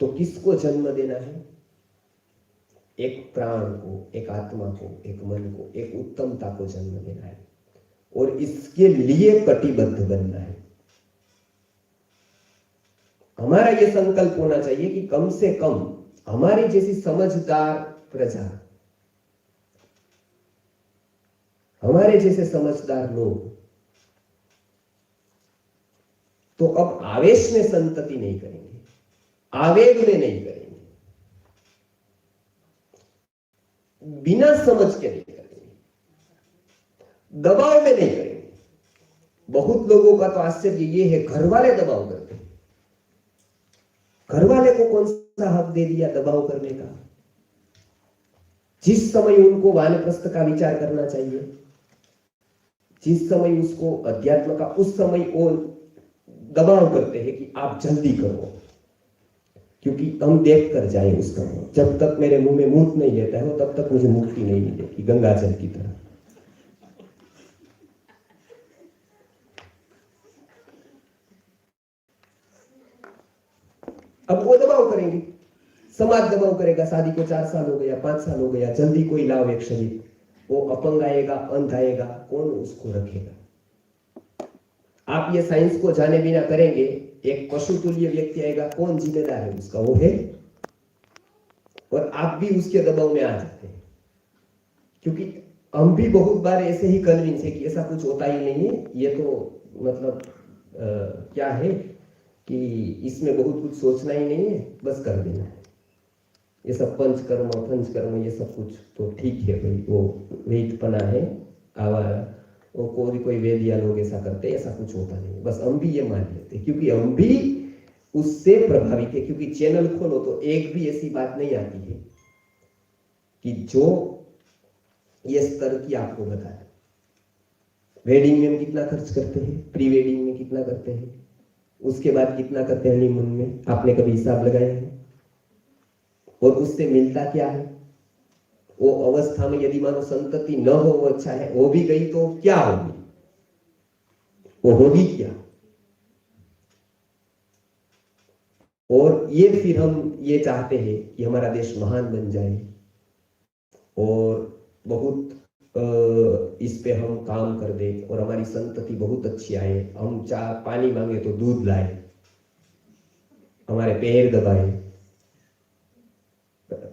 तो किसको जन्म देना है? एक प्राण को, एक आत्मा को, एक मन को, एक उत्तमता को जन्म देना है, और इसके लिए कटिबद्ध बनना है। हमारा यह संकल्प होना चाहिए कि कम से कम हमारी जैसी समझदार प्रजा, हमारे जैसे समझदार लोग तो अब आवेश में संतति नहीं करेंगे, आवेग में नहीं करेंगे, बिना समझ के नहीं करेंगे, दबाव में नहीं करेंगे। बहुत लोगों का तो आश्चर्य ये है, घर वाले दबाव करते हैं। घर वाले को कौन सा हक दे दिया दबाव करने का? जिस समय उनको वानप्रस्थ का विचार करना चाहिए, जिस समय उसको अध्यात्म का, उस समय वो दबाव करते हैं कि आप जल्दी करो, क्योंकि हम देख कर जाए उसका मुंह। जब तक मेरे मुंह में मूत नहीं लेता है, तब तक मुझे मुक्ति नहीं मिलेगी, गंगा जल की तरह। अब वो दबाव करेंगे, समाज दबाव करेगा, शादी को 4 साल हो गया, 5 साल हो गया, जल्दी कोई लाओ एक शरीर। वो अपंग आएगा, अंध आएगा, कौन उसको रखेगा? आप ये साइंस को जाने बिना करेंगे एक पशु तुल्य व्यक्ति आएगा, कौन जिम्मेदार है उसका? वो है। और आप भी उसके दबाव में आ जाते हैं, क्योंकि हम भी बहुत बार ऐसे ही कन्विंस है कि ऐसा कुछ होता ही नहीं है, ये तो मतलब क्या है कि इसमें बहुत कुछ सोचना ही नहीं है, बस कर देना है। ये सब पंचकर्म ये सब कुछ तो ठीक है भाई, वो वेदपना है, आवारा, वो कोई वेदिया लोग ऐसा करते, ऐसा कुछ होता नहीं, बस हम भी ये मान लेते, क्योंकि हम भी उससे प्रभावित है। क्योंकि चैनल खोलो तो एक भी ऐसी बात नहीं आती है कि जो ये स्तर की आपको बताए। वेडिंग में हम कितना खर्च करते हैं, प्री वेडिंग में कितना करते हैं, उसके बाद कितना करते हैं हनीमून में, आपने कभी हिसाब लगाया है? और उससे मिलता क्या है? वो अवस्था में यदि मानो संतति न हो, वो अच्छा है, वो भी गई तो क्या होगी? वो होगी क्या? और ये फिर हम ये चाहते हैं कि हमारा देश महान बन जाए और बहुत इस पे हम काम कर दे और हमारी संतति बहुत अच्छी आए, हम चाह पानी मांगे तो दूध लाए, हमारे पैर दबाए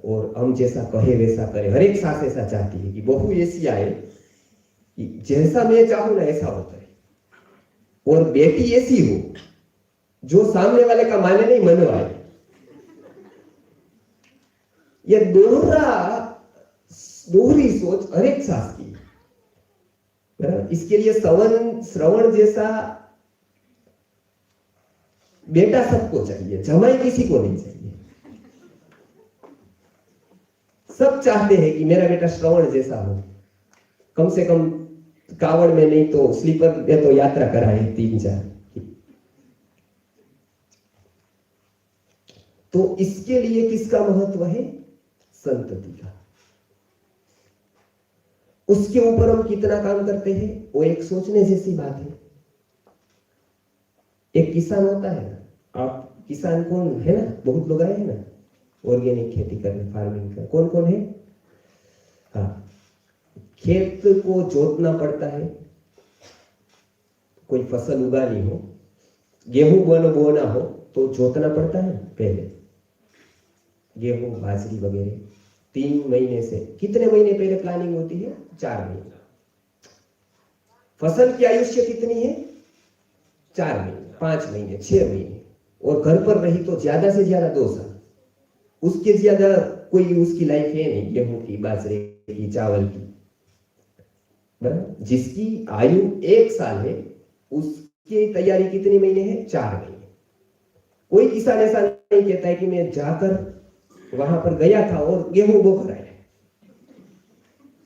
और हम जैसा कहे वैसा करे। हर एक सास ऐसा चाहती है कि बहू ऐसी आए कि जैसा मैं चाहूं ना ऐसा होता है, और बेटी ऐसी हो जो सामने वाले का माने नहीं मनवाए। ये दोहरी सोच हर एक सास की। इसके लिए श्रवण जैसा बेटा सबको चाहिए, जमाई किसी को नहीं चाहिए। सब चाहते हैं कि मेरा बेटा श्रवण जैसा हो, कम से कम कावड़ में नहीं तो स्लीपर में तो यात्रा कराए 3-4। तो इसके लिए किसका महत्व है? संतति का। उसके ऊपर हम कितना काम करते हैं, वो एक सोचने जैसी बात है। एक किसान होता है ना, आप किसान कौन है ना, बहुत लोग आए हैं ना ऑर्गेनिक खेती करने, फार्मिंग कर, कौन कौन है? हाँ, खेत को जोतना पड़ता है, कोई फसल उगानी हो, गेहूं बोना हो तो जोतना पड़ता है पहले, गेहूं बाजरी वगैरह 3 महीने से, कितने महीने पहले प्लानिंग होती है? 4 महीने। फसल की आयुष्य कितनी है? 4 महीने, 5 महीने, 6 महीने, और घर पर रही तो ज्यादा से ज्यादा 2 साल। उसके ज्यादा कोई उसकी लाइफ है नहीं, गेहूं की, बाजरे की, चावल की। बराबर? जिसकी आयु 1 साल है उसकी तैयारी कितनी महीने है? 4 महीने। कोई किसान ऐसा नहीं कहता है कि मैं जाकर वहां पर गया था और गेहूं बो कर आया।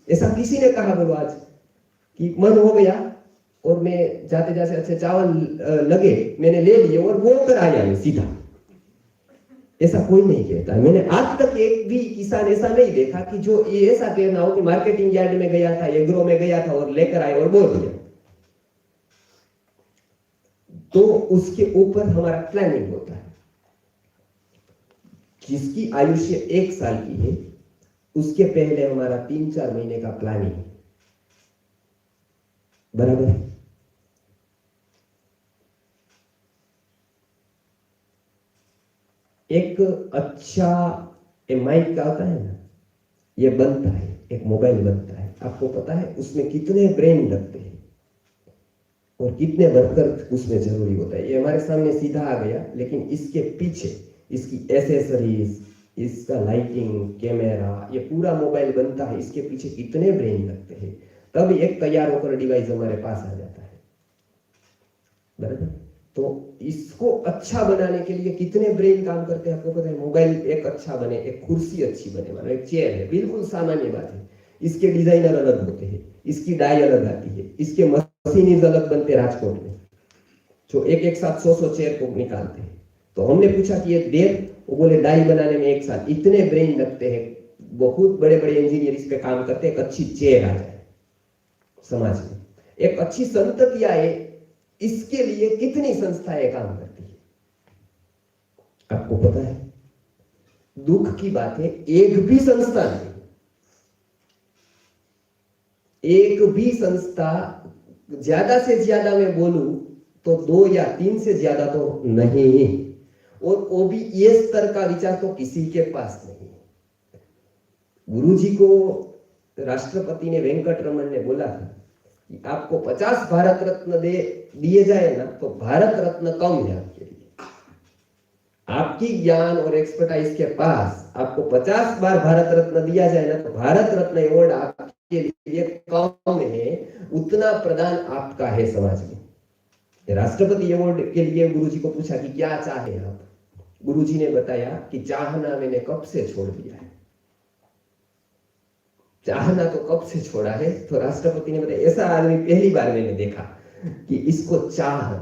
ऐसा किसी ने कहा बोलो आज कि मन हो गया और मैं जाते जाते अच्छे चावल लगे, मैंने ले लिए और वो कर आया मैं सीधा? ऐसा कोई नहीं कहता। मैंने आज तक एक भी किसान ऐसा नहीं देखा कि जो ये ऐसा कहना हो कि मार्केटिंग यार्ड में गया था, एग्रो में गया था और लेकर आए और बोल दिया। तो उसके ऊपर हमारा प्लानिंग होता है। जिसकी आयुष्य 1 साल की है उसके पहले हमारा 3-4 महीने का प्लानिंग है। बराबर है? एक अच्छा माइक का होता है ना, ये बनता है, एक मोबाइल बनता है, आपको पता है उसमें कितने ब्रेन लगते हैं और कितने वर्कर उसमें जरूरी होता है। ये हमारे सामने सीधा आ गया, लेकिन इसके पीछे इसकी एसेसरीज, इसका लाइटिंग, कैमरा, ये पूरा मोबाइल बनता है, इसके पीछे कितने ब्रेन लगते हैं, तब एक तैयार होकर डिवाइस हमारे पास आ जाता है। बराबर? तो इसको अच्छा बनाने के लिए कितने ब्रेन काम करते हैं आपको पता है? मोबाइल एक अच्छा बने, एक कुर्सी अच्छी बने, मतलब एक चेयर है, बिल्कुल सामान्य बात है, इसके डिजाइनर अलग होते हैं, इसकी डाई अलग आती है, इसके मशीनीज अलग बनते हैं राजकोट में, जो एक साथ 100 चेयर को निकालते हैं। तो हमने पूछा कि ये देर, वो बोले डाई बनाने में 1 साल। इतने ब्रेन लगते हैं, बहुत बड़े बड़े इंजीनियर इस पे काम करते हैं, एक अच्छी चेयर आ जाए समाज में, एक अच्छी संतति आए, इसके लिए कितनी संस्थाएं काम करती है आपको पता है? दुख की बात है, एक भी संस्था नहीं, एक भी संस्था, ज्यादा से ज्यादा मैं बोलूं तो 2 या 3 से ज्यादा तो नहीं ही, और वो भी ये स्तर का विचार तो किसी के पास नहीं। गुरुजी को राष्ट्रपति ने, वेंकटरमन ने बोला था कि आपको 50 भारत रत्न दिए जाए ना तो भारत रत्न कम है आपके लिए। आपकी ज्ञान और एक्सपर्टाइज के पास आपको 50 बार भारत रत्न दिया जाए ना तो भारत रत्न अवार्ड आपके लिए कम है, उतना प्रदान आपका है समाज में। राष्ट्रपति अवार्ड के लिए गुरुजी को पूछा कि क्या चाहे आप, गुरुजी ने बताया कि चाहना मैंने कब से छोड़ दिया है। चाहना तो कब से छोड़ा है, तो राष्ट्रपति ने बताया ऐसा आदमी पहली बार मैंने देखा कि इसको चाह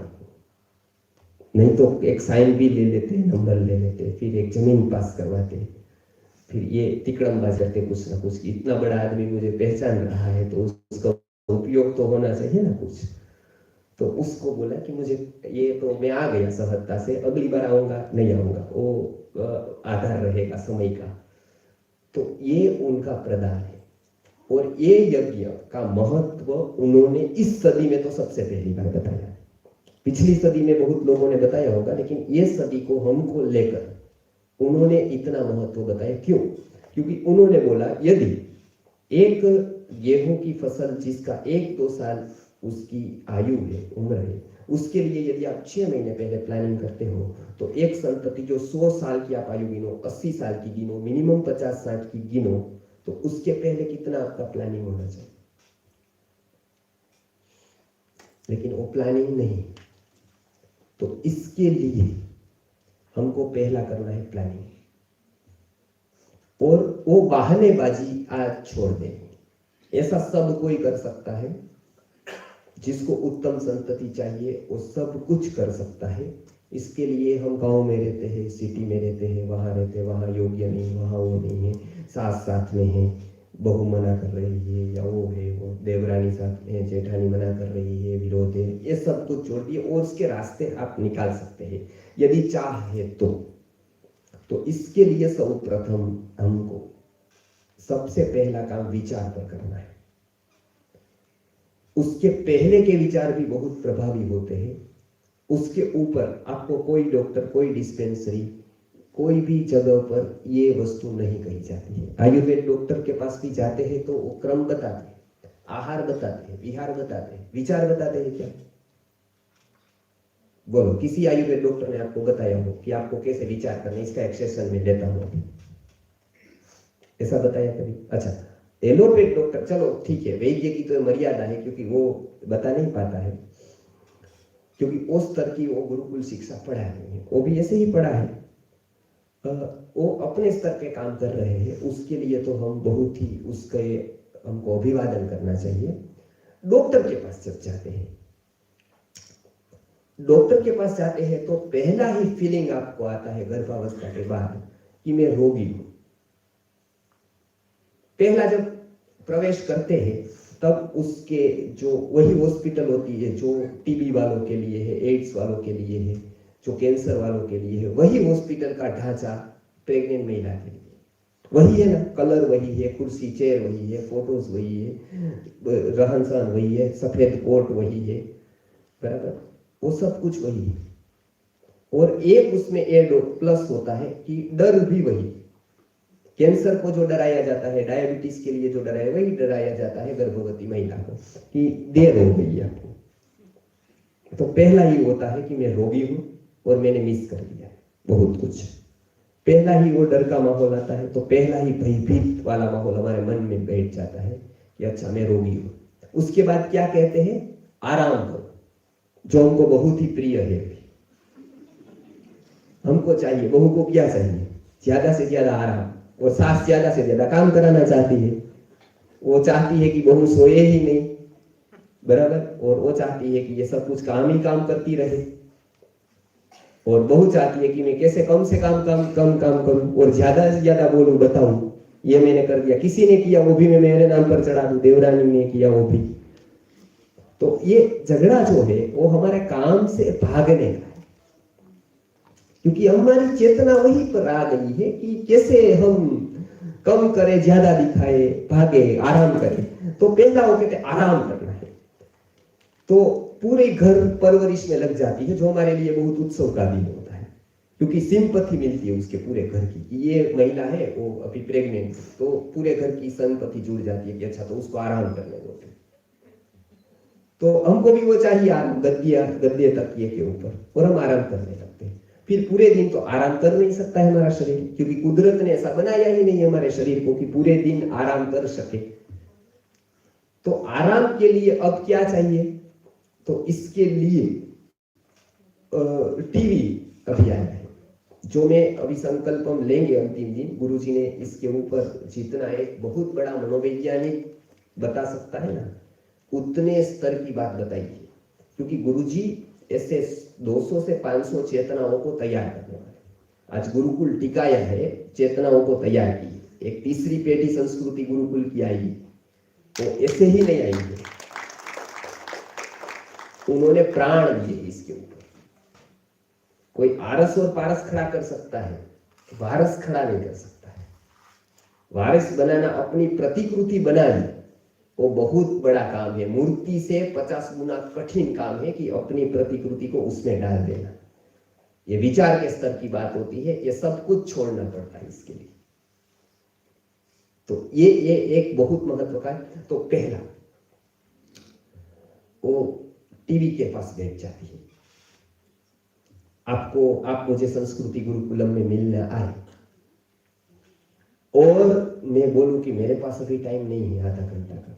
नहीं तो एक साइन भी ले लेते, नंबर ले लेते, फिर एक जमीन पास करवाते, फिर ये तिकड़मबाज करते कुछ ना कुछ। इतना बड़ा आदमी मुझे पहचान रहा है तो उसका उपयोग तो होना चाहिए ना कुछ। तो उसको बोला कि मुझे ये तो मैं आ गया सहजता से, अगली बार आऊंगा नहीं आऊंगा वो आधार रहेगा समय का। तो ये उनका प्रदान है, और ये यज्ञ का महत्व उन्होंने इस सदी में तो सबसे पहली बार बताया। पिछली सदी में बहुत लोगों ने बताया होगा, लेकिन ये सदी को हमको लेकर उन्होंने इतना महत्व बताया। क्यों? क्योंकि उन्होंने बोला यदि एक गेहूं की फसल जिसका 1-2 साल उसकी आयु है, उम्र है, उसके लिए यदि आप 6 महीने पहले प्लानिंग करते हो तो एक संतति जो 100 साल की आप आयु गिनो, 80 साल की गिनो, मिनिमम 50-60 की गिनो, तो उसके पहले कितना आपका प्लानिंग होना चाहिए। लेकिन वो प्लानिंग नहीं। तो इसके लिए हमको पहला करना है प्लानिंग, और वो बहानेबाजी आज छोड़ दें। ऐसा सब कोई कर सकता है, जिसको उत्तम संतति चाहिए वो सब कुछ कर सकता है। इसके लिए हम गांव में रहते हैं, सिटी में रहते हैं, वहां रहते हैं, वहां योग्य नहीं, वहां वो नहीं है, साथ में है, बहू मना कर रही है या वो है, वो देवरानी साथ में है, जेठानी मना कर रही है, विरोध है, ये सब कुछ छोड़ दिए और उसके रास्ते आप निकाल सकते हैं यदि चाह है तो इसके लिए सर्वप्रथम हमको सबसे पहला काम विचार पर करना है। उसके पहले के विचार भी बहुत प्रभावी होते हैं। उसके ऊपर आपको कोई डॉक्टर, कोई डिस्पेंसरी, कोई भी जगह पर ये वस्तु नहीं कही जाती है। आयुर्वेद डॉक्टर के पास भी जाते हैं तो वो क्रम बताते हैं, आहार बताते हैं, विहार बताते हैं, विचार बताते हैं। क्या बोलो, किसी आयुर्वेद डॉक्टर ने आपको बताया हो कि आपको कैसे विचार करना, इसका एक सेशन में लेता हूं, ऐसा बताया कभी? अच्छा, एलोपैथ डॉक्टर, चलो ठीक है, वैद्य की तो मर्यादा है क्योंकि वो बता नहीं पाता है, क्योंकि उस स्तर की वो गुरुकुल शिक्षा पढ़ा नहीं है, वो भी ऐसे ही पढ़ा है, वो अपने स्तर पे काम कर रहे हैं। उसके लिए तो हम बहुत ही उसके हमको अभिवादन करना चाहिए। डॉक्टर के पास जब जाते हैं, डॉक्टर के पास जाते हैं तो पहला ही फीलिंग आपको आता है गर्भावस्था के बाद कि मैं रोगी हूं। पहला जब प्रवेश करते हैं तब उसके जो वही हॉस्पिटल होती है जो टीबी वालों के लिए है, एड्स वालों के लिए है, जो कैंसर वालों के लिए है, वही हॉस्पिटल का ढांचा प्रेग्नेंट महिला के लिए वही है ना, कलर वही है, कुर्सी चेयर वही है, फोटोज वही है, रहन सहन वही है, सफेद कोट वही है, बराबर, वो सब कुछ वही है। और एक उसमें एड प्लस होता है कि डर भी वही। कैंसर को जो डराया जाता है, डायबिटीज के लिए जो डराया, वही डराया जाता है गर्भवती महिला को कि देर हो गई है आपको। तो पहला ही होता है कि मैं रोगी हूं और मैंने मिस कर दिया है बहुत कुछ। पहला ही वो डर का माहौल आता है, तो पहला ही भयभीत वाला माहौल हमारे मन में बैठ जाता है कि अच्छा मैं रोगी हूं। उसके बाद क्या कहते हैं? आराम करो, जो हमको बहुत ही प्रिय है। हमको चाहिए, बहू को क्या चाहिए? ज्यादा से ज्यादा आराम, और सास ज्यादा से ज्यादा काम कराना चाहती है। वो चाहती है कि बहू सोए ही नहीं, बराबर, और वो चाहती है कि ये सब कुछ काम ही काम करती रहे, और बहू चाहती है कि मैं कैसे कम से कम काम करूं और ज्यादा से ज्यादा बोलूं, बताऊं ये मैंने कर दिया, किसी ने किया वो भी मैं मेरे नाम पर चढ़ा दूं, देवरानी ने किया वो भी। तो ये झगड़ा जो है वो हमारे काम से भागने का है, क्योंकि हमारी चेतना वहीं पर आ गई है कि कैसे हम कम करें, ज्यादा दिखाए, भागे, आराम करें। तो पहला वो कहते आराम करना है। तो पूरे घर परवरिश में लग जाती है, जो हमारे लिए बहुत उत्सव का दिन होता है, क्योंकि सिंपथी मिलती है उसके पूरे घर की कि ये महिला है, वो अभी प्रेग्नेंट है, तो पूरे घर की संपत्ति जुड़ जाती है कि अच्छा तो उसको आराम करने दो। तो हमको भी वो चाहिए आराम, गद्दे तकिए के ऊपर, और हम आराम करने लगते हैं। फिर पूरे दिन तो आराम कर नहीं सकता है हमारा शरीर, क्योंकि कुदरत ने ऐसा बनाया ही नहीं हमारे शरीर को कि पूरे दिन आराम कर सके। तो आराम के लिए अब क्या चाहिए, तो इसके लिए टीवी अभी आया है, जो मैं अभी संकल्प हम लेंगे अंतिम दिन। गुरुजी ने इसके ऊपर जितना एक बहुत बड़ा मनोवैज्ञानिक बता सकता है ना, उतने स्तर की बात बताई है, क्योंकि गुरुजी ऐसे 200 से 500 चेतनाओं को तैयार करने वाले। आज गुरुकुल टिकाया है, चेतनाओं को तैयार की। एक तीसरी पेटी संस्कृति गुरुकुल की आएगी, तो ऐसे ही नहीं आएंगे, उन्होंने प्राण दिए इसके ऊपर। कोई आरस और पारस खड़ा कर सकता है, वारस खड़ा नहीं कर सकता है। वारिस बनाना, अपनी प्रतिकृति बनानी, वो बहुत बड़ा काम है। मूर्ति से 50 गुना कठिन काम है कि अपनी प्रतिकृति को उसमें डाल देना। ये विचार के स्तर की बात होती है, ये सब कुछ छोड़ना पड़ता है इसके लिए। तो ये एक बहुत महत्व का है। तो पहला, वो टीवी के पास बैठ जाती है। आप मुझे संस्कृति गुरुकुलम में मिलने आए और मैं बोलूं कि मेरे पास अभी टाइम नहीं है आधा घंटा का,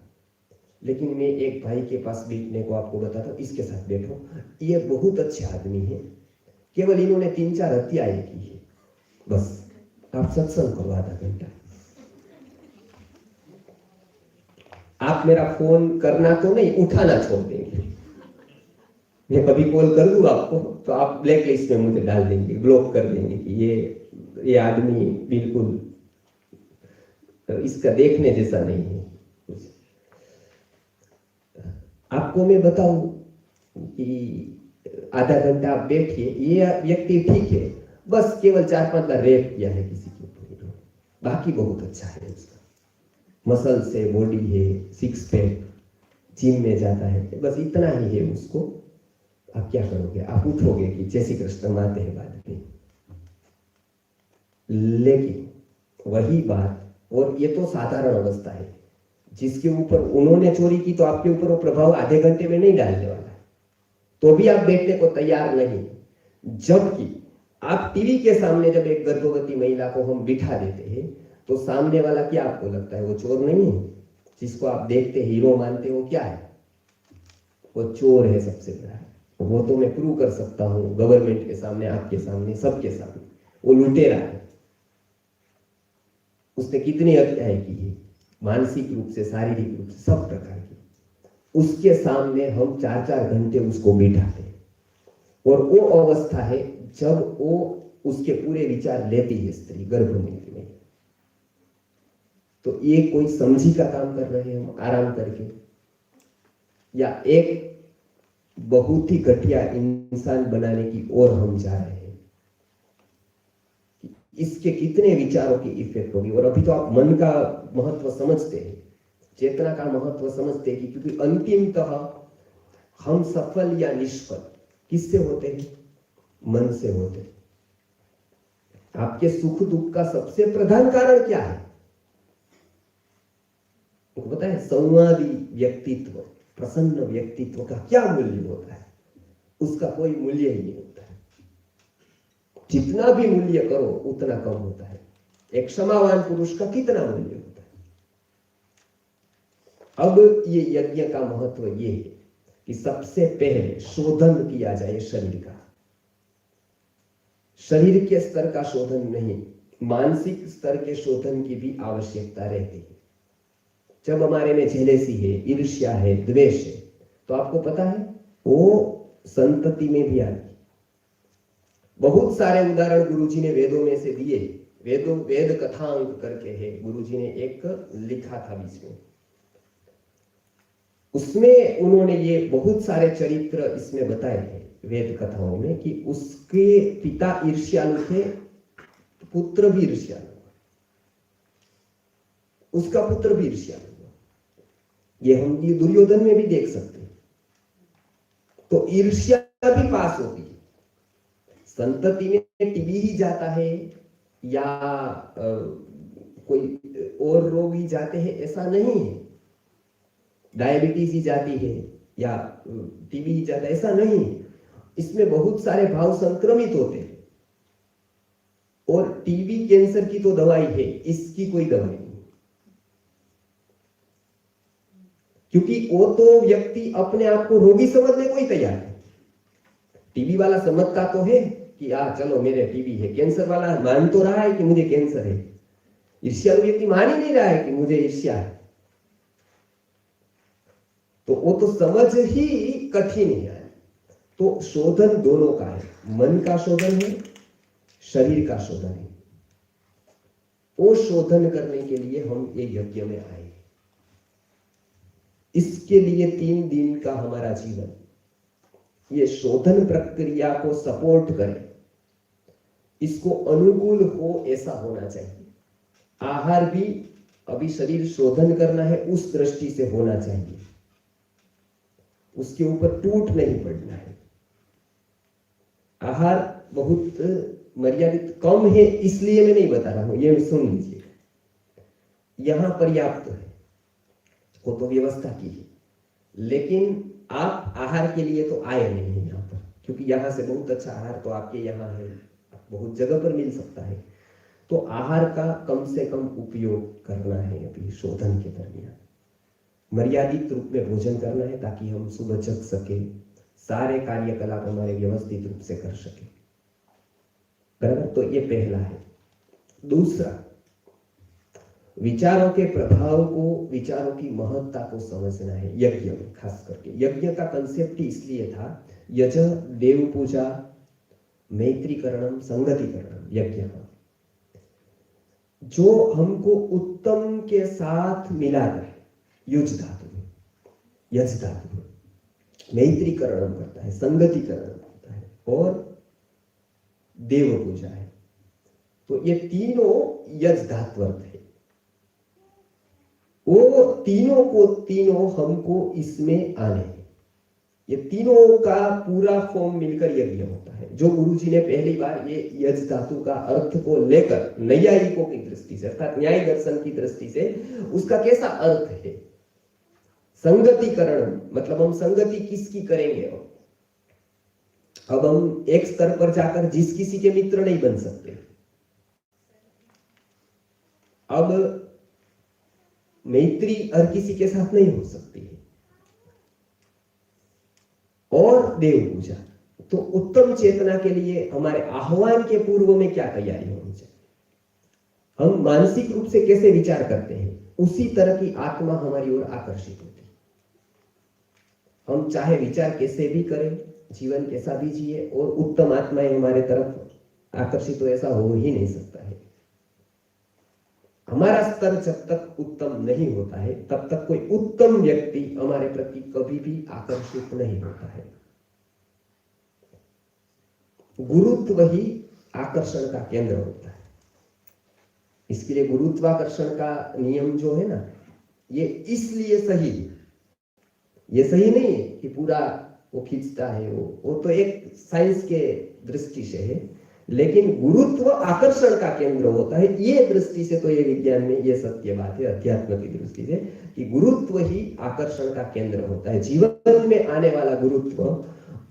लेकिन मैं एक भाई के पास बैठने को आपको बताता हूँ, इसके साथ बैठो, ये बहुत अच्छे आदमी है, केवल इन्होंने 3-4 हत्याएं की है, बस आप सत्संग करो आधा घंटा। आप मेरा फोन करना तो नहीं, उठाना छोड़ देंगे। मैं कभी कॉल कर दूं आपको तो आप ब्लैक लिस्ट में मुझे डाल देंगे, ब्लॉक कर देंगे कि ये आदमी बिल्कुल इसका देखने जैसा नहीं है। आपको मैं बताऊं कि आधा घंटा आप बैठिए, ये व्यक्ति ठीक है, बस केवल 4-5 बार रेप किया है किसी के ऊपर, बाकी बहुत अच्छा है उसका, मसल से बॉडी है, 6 पैक, जिम में जाता है, बस इतना ही है उसको। आप क्या करोगे, आप उठोगे कि जय श्री कृष्ण मानते हैं बाद में, लेकिन वही बात, और ये तो साधारण अवस्था है, जिसके ऊपर उन्होंने चोरी की तो आपके ऊपर वो प्रभाव आधे घंटे में नहीं डालने वाला है, तो भी आप बैठने को तैयार नहीं। जबकि आप टीवी के सामने जब एक गर्भवती महिला को हम बिठा देते हैं, तो सामने वाला क्या आपको लगता है, वो चोर नहीं है? जिसको आप देखते हीरो मानते हो, क्या है वो? चोर है सबसे बड़ा। वो तो मैं प्रूव कर सकता हूं गवर्नमेंट के सामने, आपके सामने, सबके सामने। वो लुटेरा है, उसने कितनी हत्याएं की है, मानसिक रूप से, शारीरिक रूप से, सब प्रकार की। उसके सामने हम 4-4 घंटे उसको बिठाते हैं, और वो अवस्था है जब वो उसके पूरे विचार लेती है स्त्री गर्भवती में। तो ये कोई समझी का काम कर रहे हैं हम आराम करके, या एक बहुत ही घटिया इंसान बनाने की ओर हम जा रहे हैं? इसके कितने विचारों की इफेक्ट होगी। और अभी तो आप मन का महत्व समझते हैं, चेतना का महत्व समझते हैं, क्योंकि अंतिमतः हम सफल या निष्फल किससे होते हैं? मन से होते हैं। आपके सुख दुख का सबसे प्रधान कारण क्या है? पता है? संवादी व्यक्तित्व, प्रसन्न व्यक्तित्व का क्या मूल्य होता है? उसका कोई मूल्य ही नहीं होता है। जितना भी मूल्य करो उतना कम होता है। एक क्षमावान पुरुष का कितना मूल्य होता है? अब ये यज्ञ का महत्व ये है कि सबसे पहले शोधन किया जाए शरीर का। शरीर के स्तर का शोधन नहीं, मानसिक स्तर के शोधन की भी आवश्यकता रहती है। जब हमारे में जेलेसी है, ईर्ष्या है, द्वेष है, तो आपको पता है वो संतति में भी आती। बहुत सारे उदाहरण गुरुजी ने वेदों में से दिए। वेद कथांक करके है, गुरुजी ने एक लिखा था बीच में, उसमें उन्होंने ये बहुत सारे चरित्र इसमें बताए हैं वेद कथाओं में, कि उसके पिता ईर्ष्यालु थे, पुत्र भी ईर्ष्यालु, उसका पुत्र भी ईर्ष्यालु। ये हम ये दुर्योधन में भी देख सकते हैं। तो ईर्ष्या भी पास होती है। संतति में टीबी ही जाता है या कोई और रोग ही जाते हैं ऐसा नहीं है, डायबिटीज ही जाती है या टीबी ही जाता है ऐसा नहीं है। इसमें बहुत सारे भाव संक्रमित होते हैं और टीबी कैंसर की तो दवाई है, इसकी कोई दवाई नहीं, क्योंकि वो तो व्यक्ति अपने आप को रोगी समझने को ही तैयार है। टीबी वाला समझता तो है कि चलो मेरे टीबी है, कैंसर वाला मान तो रहा है कि मुझे कैंसर है, ईर्ष्यालु व्यक्ति मान ही नहीं रहा है कि मुझे ईर्ष्या है। तो वो तो समझ ही कठिन है। तो शोधन दोनों का है, मन का शोधन है, शरीर का शोधन है। वो शोधन करने के लिए हम ये यज्ञ में आए। इसके लिए 3 दिन का हमारा जीवन ये शोधन प्रक्रिया को सपोर्ट करे, इसको अनुकूल हो ऐसा होना चाहिए। आहार भी अभी शरीर शोधन करना है उस दृष्टि से होना चाहिए, उसके ऊपर टूट नहीं पड़ना है। आहार बहुत मर्यादित कम है इसलिए मैं नहीं बता रहा हूं, ये सुन लीजिए। यहां पर्याप्त है, वो तो व्यवस्था की है, लेकिन आप आहार के लिए तो आए नहीं है यहाँ पर, क्योंकि यहाँ से बहुत अच्छा आहार तो आपके यहाँ है, बहुत जगह पर मिल सकता है। तो आहार का कम से कम उपयोग करना है अभी शोधन के दरमियान, मर्यादित रूप में भोजन करना है ताकि हम सुबह जग सके, सारे कार्यकलाप हमारे व्यवस्थित रूप से कर सके, बराबर। तो ये पहला है। दूसरा, विचारों के प्रभाव को, विचारों की महत्ता को समझना है यज्ञ में। खास करके यज्ञ का कंसेप्ट ही इसलिए था, यज देव पूजा, मैत्रीकरणम, संगतिकरणम, यज्ञ जो हमको उत्तम के साथ मिलाता है। युज धातु में, यज धातु में मैत्रीकरणम करता है, संगतिकरण करता है और देव पूजा है। तो ये तीनों यज धात्वर्थ है। वो तीनों हमको इसमें आने हैं। ये तीनों का पूरा फॉर्म मिलकर यज्ञ होता है। जो गुरुजी ने पहली बार ये यज धातु का अर्थ को लेकर नैयायिकों की दृष्टि से, अर्थात न्याय दर्शन की दृष्टि से उसका कैसा अर्थ है, संगतिकरण, मतलब हम संगति किसकी करेंगे। अब हम एक स्तर पर जाकर जिस किसी के मित्र नहीं बन सकते। अब मैत्री हर किसी के साथ नहीं हो सकती है। और देव पूजा, तो उत्तम चेतना के लिए हमारे आह्वान के पूर्व में क्या तैयारी होनी चाहिए, हम मानसिक रूप से कैसे विचार करते हैं, उसी तरह की आत्मा हमारी ओर आकर्षित होती है। हम चाहे विचार कैसे भी करें, जीवन कैसा भी जिए, और उत्तम आत्माएं हमारे तरफ आकर्षित हो ऐसा हो ही नहीं सकता है। हमारा स्तर जब तक उत्तम नहीं होता है तब तक कोई उत्तम व्यक्ति हमारे प्रति कभी भी आकर्षित नहीं होता है। गुरुत्व ही आकर्षण का केंद्र होता है। इसके लिए गुरुत्वाकर्षण का नियम जो है ना, ये इसलिए सही है। ये सही नहीं है कि पूरा वो खींचता है, वो तो एक साइंस के दृष्टि से है, लेकिन गुरुत्व आकर्षण का केंद्र होता है। ये दृष्टि से तो ये विज्ञान में ये सत्य बात है, अध्यात्म की दृष्टि से, कि गुरुत्व ही आकर्षण का केंद्र होता है। जीवन में आने वाला गुरुत्व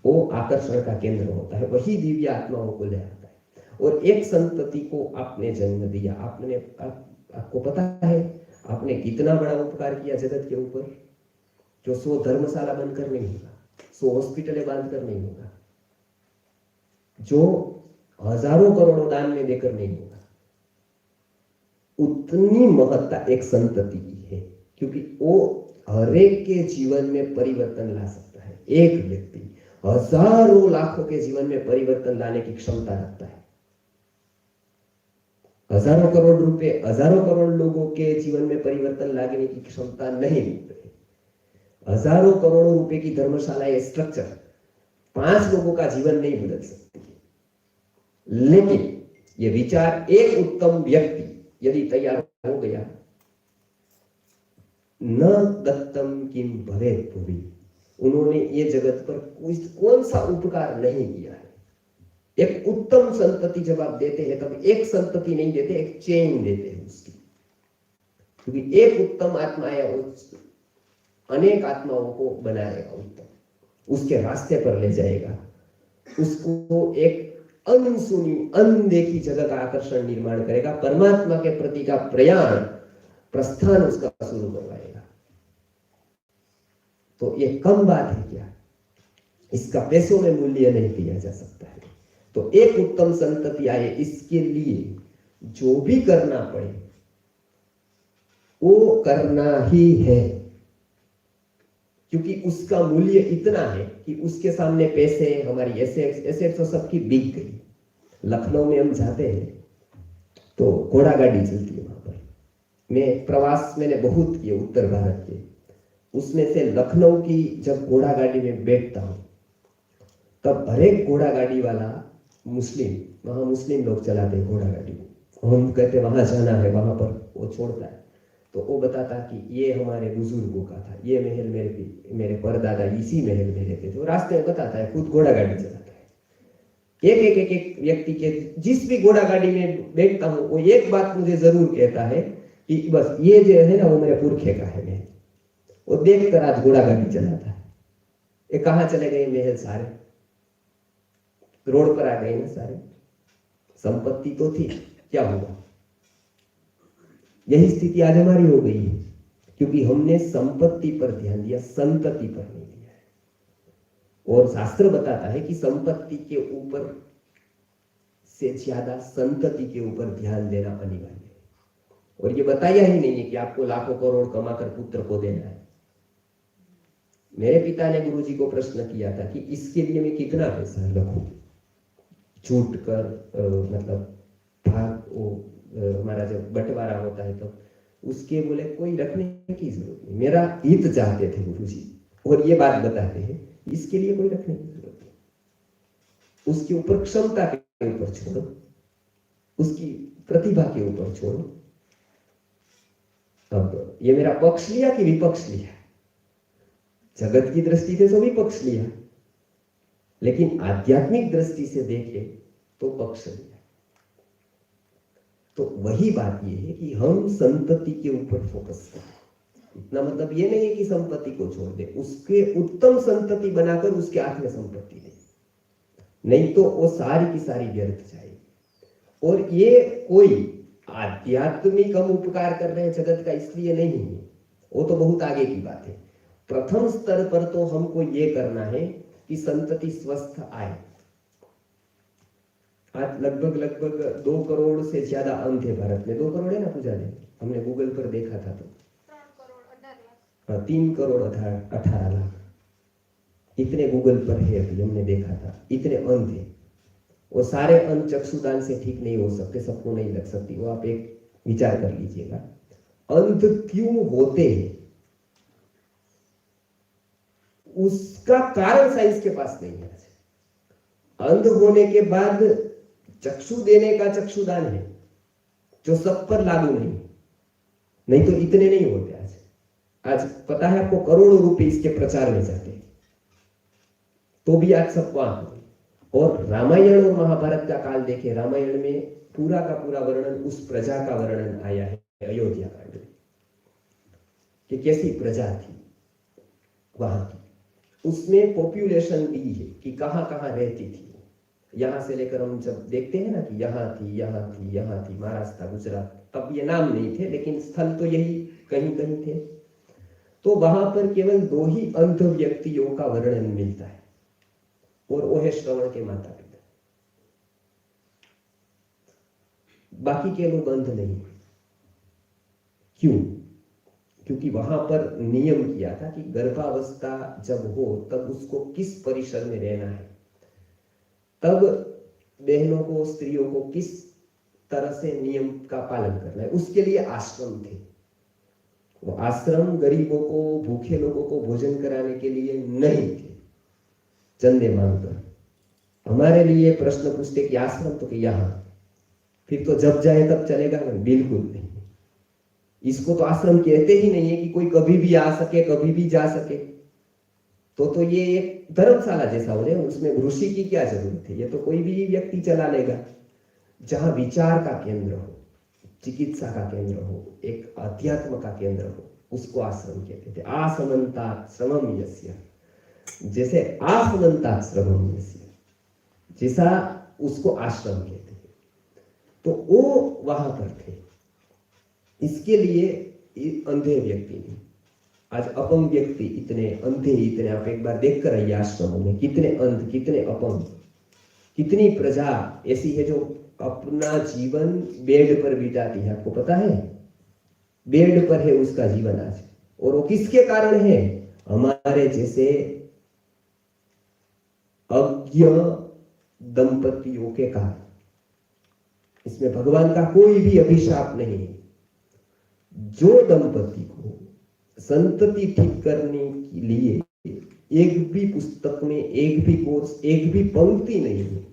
वो आकर्षण का केंद्र होता है, वही दिव्य आत्माओं को ले आता है। और एक संतति को आपने जन्म दिया, आपको पता है आपने कितना बड़ा उपकार किया जगत के ऊपर, जो 100 धर्मशाला बनकर नहीं होगा, 100 हॉस्पिटलें बांधकर नहीं होगा, जो हजारों करोड़ों दान में देकर नहीं होगा। उतनी महत्ता एक संतति की है, क्योंकि वो हरेक के जीवन में परिवर्तन ला सकता है। एक व्यक्ति हजारों लाखों के जीवन में परिवर्तन लाने की क्षमता रखता है। हजारों करोड़ रुपए हजारों करोड़ लोगों के जीवन में परिवर्तन लाने की क्षमता नहीं रखते। हजारों करोड़ों रुपए की धर्मशाला या स्ट्रक्चर 5 लोगों का जीवन नहीं बदल सकती। लेकिन ये विचार एक उत्तम व्यक्ति यदि तैयार हो गया, न दत्तम किम भवेत् भुवि, उन्होंने ये जगत पर कौन सा उपकार नहीं किया है। एक उत्तम संतति जब आप देते हैं तब एक संतति नहीं देते, एक चेन देते हैं उसकी, क्योंकि एक उत्तम आत्मा है अनेक आत्माओं को बनाएगा उत्तम, उसके रास्ते पर ले जाएगा, उसको एक अनसुनी अनदेखी जगह का आकर्षण निर्माण करेगा, परमात्मा के प्रति का प्रस्थान उसका शुरू करवाएगा। तो ये कम बात है क्या? इसका पैसों में मूल्य नहीं दिया जा सकता है। तो एक उत्तम संतति आए, इसके लिए जो भी करना पड़े वो करना ही है, क्योंकि उसका मूल्य इतना है कि उसके सामने पैसे, हमारी एसेट्स तो सबकी बिक गई। लखनऊ में हम जाते हैं तो घोड़ा गाड़ी चलती है वहां पर। मैं प्रवास मैंने बहुत किए उत्तर भारत के, उसमें से लखनऊ की जब घोड़ा गाड़ी में बैठता हूं तब हर एक घोड़ा गाड़ी वाला मुस्लिम, वहां मुस्लिम लोग चलाते हैं घोड़ा गाड़ी, हम कहते वहां जाना है, वहां पर वो छोड़ता है तो वो बताता कि ये हमारे बुजुर्गों का था, ये महल मेरे परदादा इसी महल में रहते थे। वो रास्ते में बताता है, खुद घोड़ा गाड़ी चलाता है। एक व्यक्ति के जिस भी घोड़ा गाड़ी में बैठता हूँ वो एक बात मुझे जरूर कहता है कि बस ये जो है ना वो मेरे पुरखे का है। मैं वो देखकर आज घोड़ा गाड़ी चलाता है। ये कहाँ चले गए महल? सारे रोड पर आ गए ना सारे। संपत्ति तो थी, क्या हुआ? यही स्थिति आज हमारी हो गई है, क्योंकि हमने संपत्ति पर ध्यान दिया, संतति पर नहीं दिया है। और शास्त्र बताता है कि संपत्ति के ऊपर से ज्यादा संतति के ऊपर ध्यान देना अनिवार्य है। और ये बताया ही नहीं है कि आपको लाखों करोड़ कमाकर पुत्र को देना है। मेरे पिता ने गुरुजी को प्रश्न किया था कि इसके लिए मैं कितना पैसा रखूं, छूट कर मतलब भाग हमारा जब बंटवारा होता है तो उसके बोले कोई रखने की जरूरत नहीं, मेरा हित चाहते थे गुरुजी। और ये बात बताते हैं इसके लिए कोई रखने की जरूरत नहीं, उसके ऊपर क्षमता के ऊपर छोड़ो, उसकी प्रतिभा के ऊपर छोड़ो। अब ये मेरा पक्ष लिया कि विपक्ष लिया? जगत की दृष्टि से तो विपक्ष लिया, लेकिन आध्यात्मिक दृष्टि से देखे तो पक्ष लिया। तो वही बात ये है कि हम संतति के ऊपर फोकस करें। इतना मतलब ये नहीं है कि संपत्ति को छोड़ दे, उसके उत्तम संतति बनाकर उसके हाथ में संपत्ति दे, नहीं तो वो सारी की सारी व्यर्थ जाएगी। और ये कोई आध्यात्मिक हम उपकार कर रहे हैं जगत का इसलिए नहीं है, वो तो बहुत आगे की बात है। प्रथम स्तर पर तो हमको ये करना है कि संतति स्वस्थ आए। आज लगभग 2 करोड़ से ज्यादा अंध है भारत में। 2 करोड़ है ना पूजा ने, हमने गूगल पर देखा था तो 3 करोड़ 18 लाख इतने गूगल पर है अभी, हमने देखा था। इतने अंध है। वो सारे अंध चक्षुदान से ठीक नहीं हो सकते, सबको नहीं लग सकती। वो आप एक विचार कर लीजिएगा, अंध क्यों होते हैं उसका कारण साइंस के पास नहीं है। अंध होने के बाद चक्षु देने का चक्षुदान है जो सब पर लागू नहीं तो इतने नहीं होते। आज पता है आपको, करोड़ों रुपए इसके प्रचार में जाते हैं, तो भी आज सबको आंख नहीं। और रामायण और महाभारत का काल देखे, रामायण में पूरा का पूरा वर्णन उस प्रजा का वर्णन आया है अयोध्या कांड में, कि कैसी प्रजा थी वहां की। उसमें पॉपुलेशन दी है कि कहां कहां रहती थी। यहां से लेकर हम जब देखते हैं ना कि यहाँ थी, महाराष्ट्र, गुजरात, तब ये नाम नहीं थे लेकिन स्थल तो यही कहीं कहीं थे। तो वहां पर केवल 2 ही अंध व्यक्तियों का वर्णन मिलता है, और वो है श्रवण के माता पिता। बाकी के लोग अंध नहीं। क्यों? क्योंकि वहां पर नियम किया था कि गर्भावस्था जब हो तब उसको किस परिसर में रहना है, तब बहनों को, स्त्रियों को किस तरह से नियम का पालन करना है, उसके लिए आश्रम थे। वो आश्रम गरीबों को, भूखे लोगों को भोजन कराने के लिए नहीं थे चंदे मांगकर। हमारे लिए प्रश्न पूछते कि आश्रम तो कि यहां, फिर तो जब जाए तब चलेगा? बिल्कुल नहीं। इसको तो आश्रम कहते ही नहीं है कि कोई कभी भी आ सके, कभी भी जा सके। तो ये एक धर्मशाला जैसा हो जाए, उसमें ऋषि की क्या जरूरत है? ये तो कोई भी व्यक्ति चला लेगा। जहां विचार का केंद्र हो, चिकित्सा का केंद्र हो, एक अध्यात्म का केंद्र हो, उसको आश्रम कहते थे। आसमंता श्रमम यस्य, जैसे आसमंता श्रमम यस्य, जैसा उसको आश्रम कहते हैं। तो वो वहां पर थे। इसके लिए अंधे व्यक्ति नहीं, आज अपंग व्यक्ति इतने अंधे, इतने, आप एक बार देख कर आइए आश्रमों में, कितने अंध, कितने अपंग, कितनी प्रजा ऐसी है जो अपना जीवन बेड पर बिताती है। आपको पता है, बेड पर है उसका जीवन आज। और वो किसके कारण है? हमारे जैसे अज्ञ दंपतियों के कारण। इसमें भगवान का कोई भी अभिशाप नहीं है। जो दंपति को संतति ठीक करने के लिए एक भी पुस्तक में, एक भी कोर्स, एक भी पंक्ति नहीं है,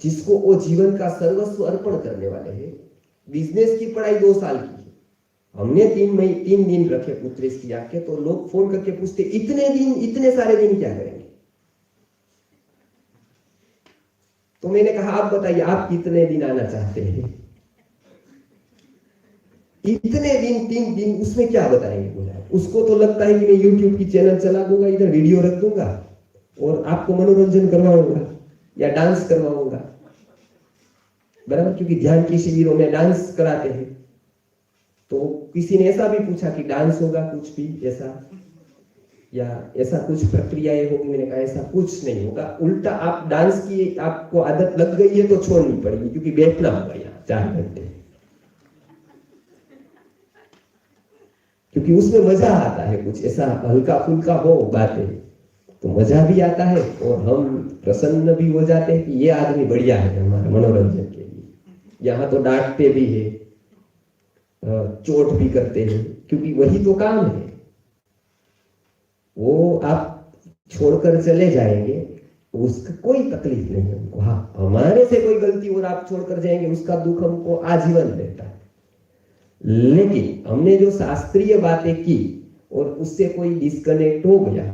जिसको वो जीवन का सर्वस्व अर्पण करने वाले हैं। बिजनेस की पढ़ाई 2 साल की है, हमने 3 दिन रखे पुत्रेश की आके, तो लोग फोन करके पूछते इतने दिन, इतने सारे दिन क्या करेंगे? तो मैंने कहा आप बताइए, आप कितने दिन आना चाहते हैं? इतने दिन, 3 दिन, उसमें क्या बताएंगे? बोला उसको तो लगता है कि मैं YouTube की चैनल चला दूंगा, इधर वीडियो रख दूंगा और आपको मनोरंजन करवाऊंगा या डांस करवाऊंगा, बराबर, क्योंकि ध्यान की शिविरों में डांस कराते हैं। तो किसी ने ऐसा भी पूछा कि डांस होगा कुछ भी ऐसा, या ऐसा कुछ प्रक्रियाएं होगी? मैंने कहा ऐसा कुछ नहीं होगा, उल्टा आप डांस की आपको आदत लग गई है तो छोड़नी पड़ेगी, क्योंकि बैठना होगा यहाँ 4 घंटे, क्योंकि उसमें मजा आता है। कुछ ऐसा हल्का फुल्का हो बातें तो मजा भी आता है और हम प्रसन्न भी हो जाते हैं कि ये आदमी बढ़िया है हमारे मनोरंजन के लिए। यहाँ तो डांटते भी है, चोट भी करते हैं, क्योंकि वही तो काम है। वो आप छोड़कर चले जाएंगे, उसका कोई तकलीफ नहीं है उनको। हाँ, हमारे से कोई गलती और आप छोड़कर जाएंगे, उसका दुख हमको आजीवन रहता है। लेकिन हमने जो शास्त्रीय बातें की और उससे कोई डिस्कनेक्ट हो गया,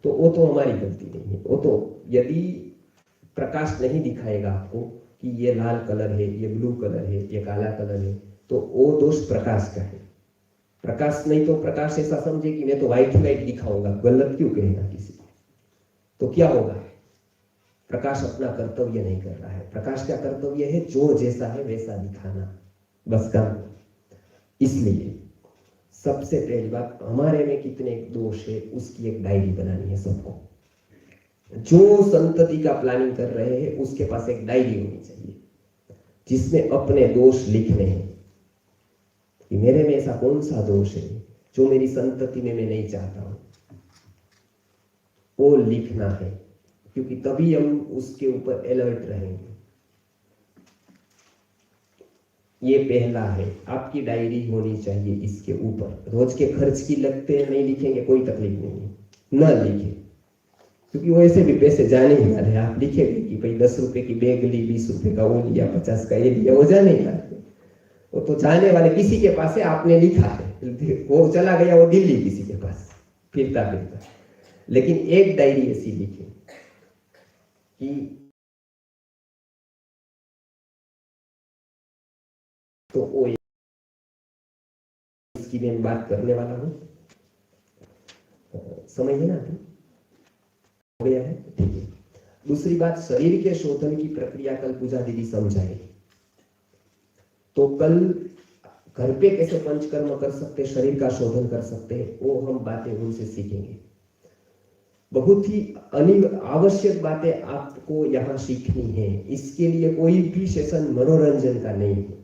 तो वो तो हमारी गलती नहीं है। वो तो यदि प्रकाश नहीं दिखाएगा आपको कि ये लाल कलर है, ये ब्लू कलर है, ये काला कलर है, तो वो दोष प्रकाश का है। प्रकाश नहीं तो प्रकाश ऐसा समझे कि मैं तो व्हाइट व्हाइट दिखाऊंगा, गलत क्यों कहेगा किसी को? तो क्या होगा? प्रकाश अपना कर्तव्य नहीं कर रहा है। प्रकाश का कर्तव्य है जो जैसा है वैसा दिखाना, बस काम। इसलिए सबसे पहली बात, हमारे में कितने दोष है उसकी एक डायरी बनानी है सबको। जो संतति का प्लानिंग कर रहे हैं उसके पास एक डायरी होनी चाहिए जिसमें अपने दोष लिखने हैं कि मेरे में ऐसा कौन सा दोष है जो मेरी संतति में मैं नहीं चाहता हूं, वो लिखना है, क्योंकि तभी हम उसके ऊपर अलर्ट रहेंगे। ये पहला है, आपकी डायरी होनी चाहिए इसके ऊपर। रोज के खर्च की लगते नहीं लिखेंगे कोई तकलीफ नहीं है, न लिखे, क्योंकि वो ऐसे भी पैसे जाने ही वाले हैं। आप लिखेंगे कि भाई 10 रुपए की बैग ली, 20 रुपए का वो लिया, 50 का ये लिया, वो जाने ही वाले। वो तो जाने वाले किसी के पास है, आपने लिखा है, वो चला गया, वो दिल्ली किसी के पास फिरता फिरता। लेकिन एक डायरी ऐसी लिखे कि तो वो इसकी मैं बात करने वाला हूं। समझ है ना? अभी हो गया है? ठीक है। दूसरी बात, शरीर के शोधन की प्रक्रिया कल पूजा दीदी समझाएगी। तो कल घर पे कैसे पंचकर्म कर सकते, शरीर का शोधन कर सकते हैं, वो हम बातें उनसे सीखेंगे। बहुत ही आवश्यक बातें आपको यहाँ सीखनी है। इसके लिए कोई भी सेशन मनोरंजन का नहीं है,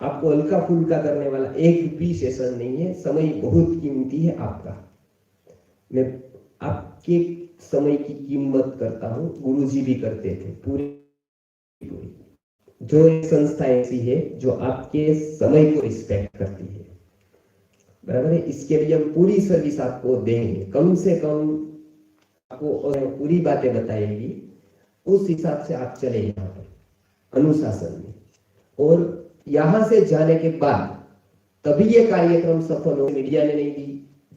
आपको हल्का फुल्का करने वाला एक भी सेशन नहीं है। समय बहुत कीमती है आपका। मैं आपके समय की कीमत करता हूं, गुरुजी भी करते थे। पूरी जो एक संस्था ऐसी है जो आपके समय को रिस्पेक्ट करती है, बराबर है, इसके लिए हम पूरी सर्विस आपको देंगे। कम से कम आपको पूरी बातें बताएगी, उस हिसाब से आप चले यहाँ पर अनुशासन में। और यहां से जाने के बाद तभी ये कार्यक्रम सफल हो। मीडिया ने नहीं दी,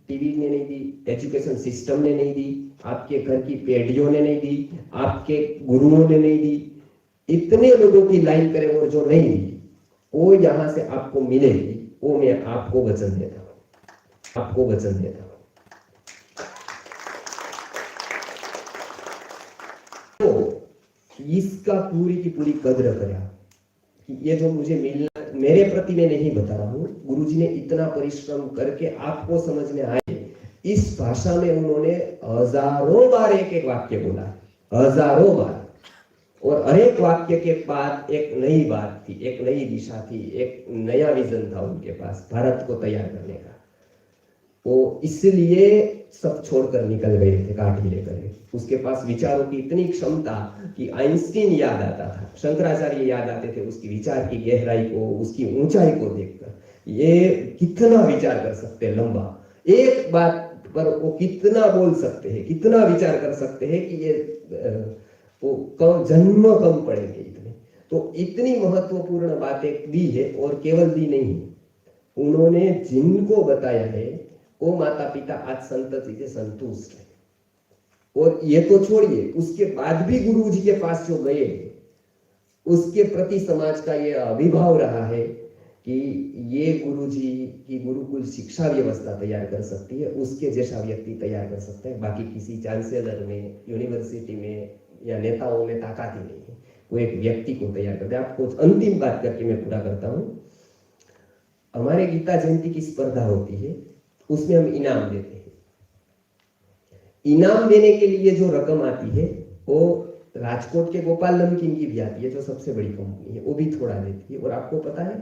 टीवी ने नहीं दी, एजुकेशन सिस्टम ने नहीं दी, आपके घर की पेढ़ियों ने नहीं दी, आपके गुरुओं ने नहीं दी, इतने लोगों की लाइन करें और जो नहीं दी वो यहां से आपको मिलेगी, वो मैं आपको वचन देता हूं, आपको वचन देता हूं। तो इसका पूरी की पूरी कद्र करें कि ये जो मुझे मिलना, मेरे प्रति मैं नहीं बता रहा हूं, गुरुजी ने इतना परिश्रम करके आपको समझ में आए। इस भाषा में उन्होंने हजारों बार एक एक वाक्य बोला, हजारों बार, और हर एक वाक्य के बाद एक नई बात थी, एक नई दिशा थी, एक नया विजन था उनके पास भारत को तैयार करने का। वो इसलिए सब छोड़कर निकल गए थे काठी लेकर। उसके पास विचारों की इतनी क्षमता कि आइंस्टीन याद आता था, शंकराचार्य याद आते थे उसकी विचार की गहराई को, उसकी ऊंचाई को देखकर। ये कितना विचार कर सकते हैं लंबा, एक बात पर वो कितना बोल सकते हैं, कितना विचार कर सकते हैं कि ये वो कम जन्म कम पड़ेंगे इतने। तो इतनी महत्वपूर्ण बातें दी है, और केवल दी नहीं, उन्होंने जिनको बताया है वो माता पिता आज संतति से संतुष्ट है। और ये तो छोड़िए, उसके बाद भी गुरु जी के पास जो गए उसके प्रति समाज का ये अभिभाव रहा है कि ये गुरु जी की गुरुकुल शिक्षा व्यवस्था तैयार कर सकती है, उसके जैसा व्यक्ति तैयार कर सकता है। बाकी किसी चांसलर में, यूनिवर्सिटी में या नेताओं में ताकत ही नहीं है, वो एक व्यक्ति को तैयार करते हैं। आपको अंतिम बात करके मैं पूरा करता हूं। हमारे गीता जयंती की स्पर्धा होती है, उसमें हम इनाम देते हैं। इनाम देने के लिए जो रकम आती है वो राजकोट के गोपाल नमकीन की भी आती है, जो सबसे बड़ी कंपनी है, वो भी थोड़ा देती है। और आपको पता है,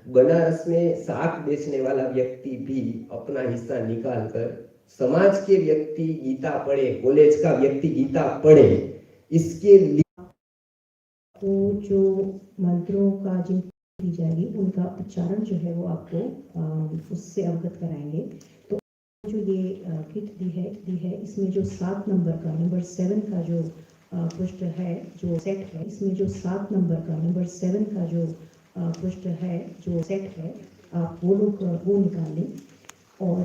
बनारस में साग बेचने वाला व्यक्ति भी अपना हिस्सा निकाल कर समाज के व्यक्ति गीता पढ़े, कॉलेज का व्यक्ति गीता पढ़े, इसके लिए तो जो मंत्रों का जो दी जाएगी उनका उच्चारण जो है वो आपको उससे अवगत कराएंगे। तो जो ये किट दी है इसमें जो 7 नंबर का, नंबर 7 का जो पृष्ठ है, जो सेट है, इसमें जो 7 नंबर का, नंबर 7 का जो पृष्ठ है, जो सेट है, आप वो लोग वो निकाल लें। और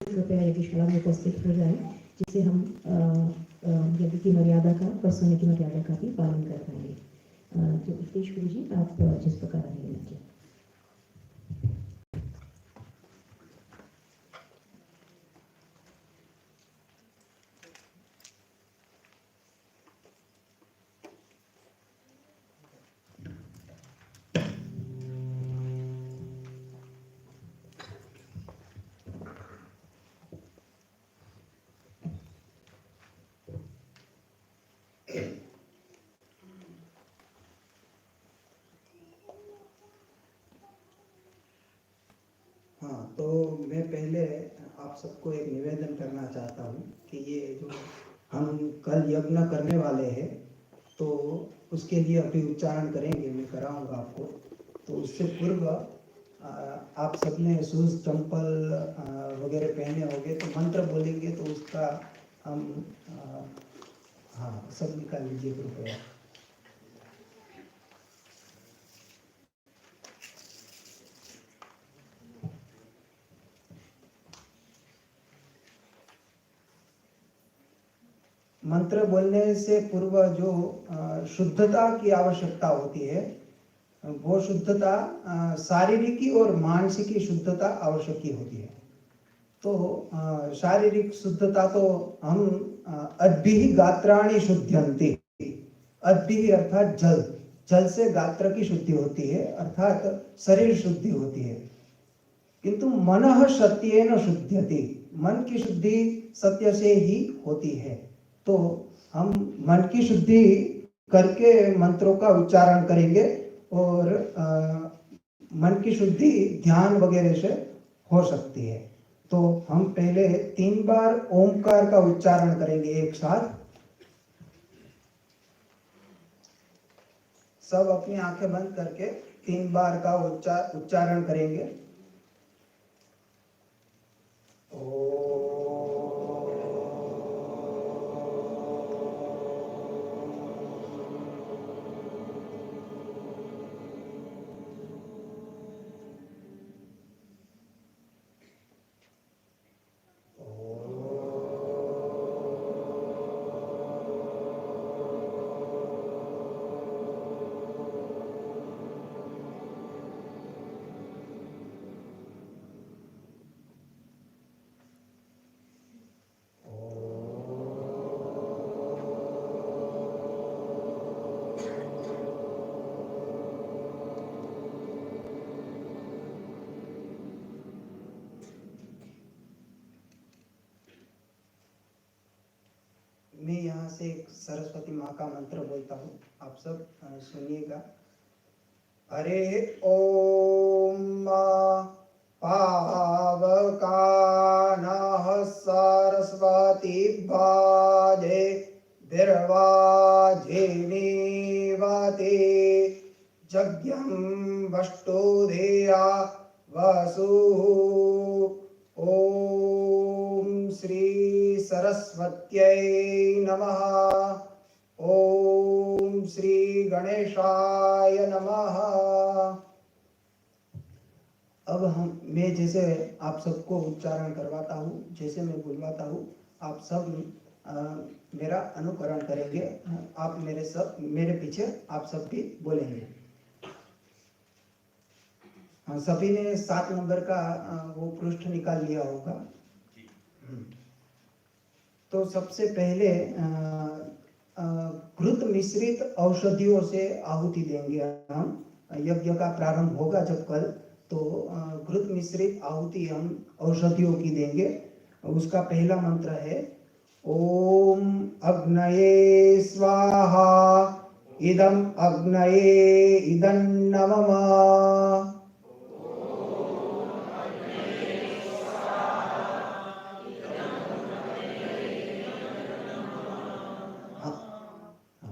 कृपया यज्ञशाला में उपस्थित हो जाए, जिससे हम यज्ञ की मर्यादा का और समय की मर्यादा का भी पालन कर पाएंगे। तो हितेश गुरु जी, आप जिस प्रकार आगे लीजिए। हाँ, तो मैं पहले आप सबको एक निवेदन करना चाहता हूँ कि ये जो हम कल यज्ञ करने वाले हैं, तो उसके लिए अभी उच्चारण करेंगे, मैं कराऊंगा आपको। तो उससे पूर्व आप सबने शूज, चंपल वगैरह पहने होंगे, तो मंत्र बोलेंगे तो उसका हम हाँ सब निकाल लीजिए कृपया। मंत्र बोलने से पूर्व जो शुद्धता की आवश्यकता होती है, वो शुद्धता शारीरिक और मानसिक शुद्धता आवश्यक होती है। तो शारीरिक शुद्धता तो हम अद्भिः गात्राणि शुद्ध्यन्ति, अद्भिः अर्थात जल, जल से गात्र की शुद्धि होती है, अर्थात शरीर शुद्धि होती है। किंतु मनः सत्येन शुद्ध्यति, मन की शुद्धि सत्य से ही होती है। तो हम मन की शुद्धि करके मंत्रों का उच्चारण करेंगे, और मन की शुद्धि ध्यान वगैरह से हो सकती है। तो हम पहले 3 बार ओमकार का उच्चारण करेंगे एक साथ। सब अपनी आंखें बंद करके 3 बार का उच्चारण करेंगे। से एक सरस्वती माँ का मंत्र बोलता हूँ, आप सब सुनिएगा। हरे ओम पावकानः सरस्वती वाजे विर्वाजिनीवते यज्ञं वष्टुधेया वसु। ओम श्री सरस्वत्यै नमः। ओम श्री गणेशाय नमः। अब मैं जैसे आप सबको उच्चारण करवाता हूँ, जैसे मैं बुलवाता हूँ, आप सब मेरा अनुकरण करेंगे। आप मेरे पीछे आप सब भी बोलेंगे। सभी ने 7 नंबर का वो पृष्ठ निकाल लिया होगा। तो सबसे पहले घृत मिश्रित औषधियों से आहुति देंगे हम। यज्ञ का प्रारंभ होगा जब कल, तो घृत मिश्रित आहुति हम औषधियों की देंगे। उसका पहला मंत्र है ओम अग्नये स्वाहा इदम अग्नये इदं नमः।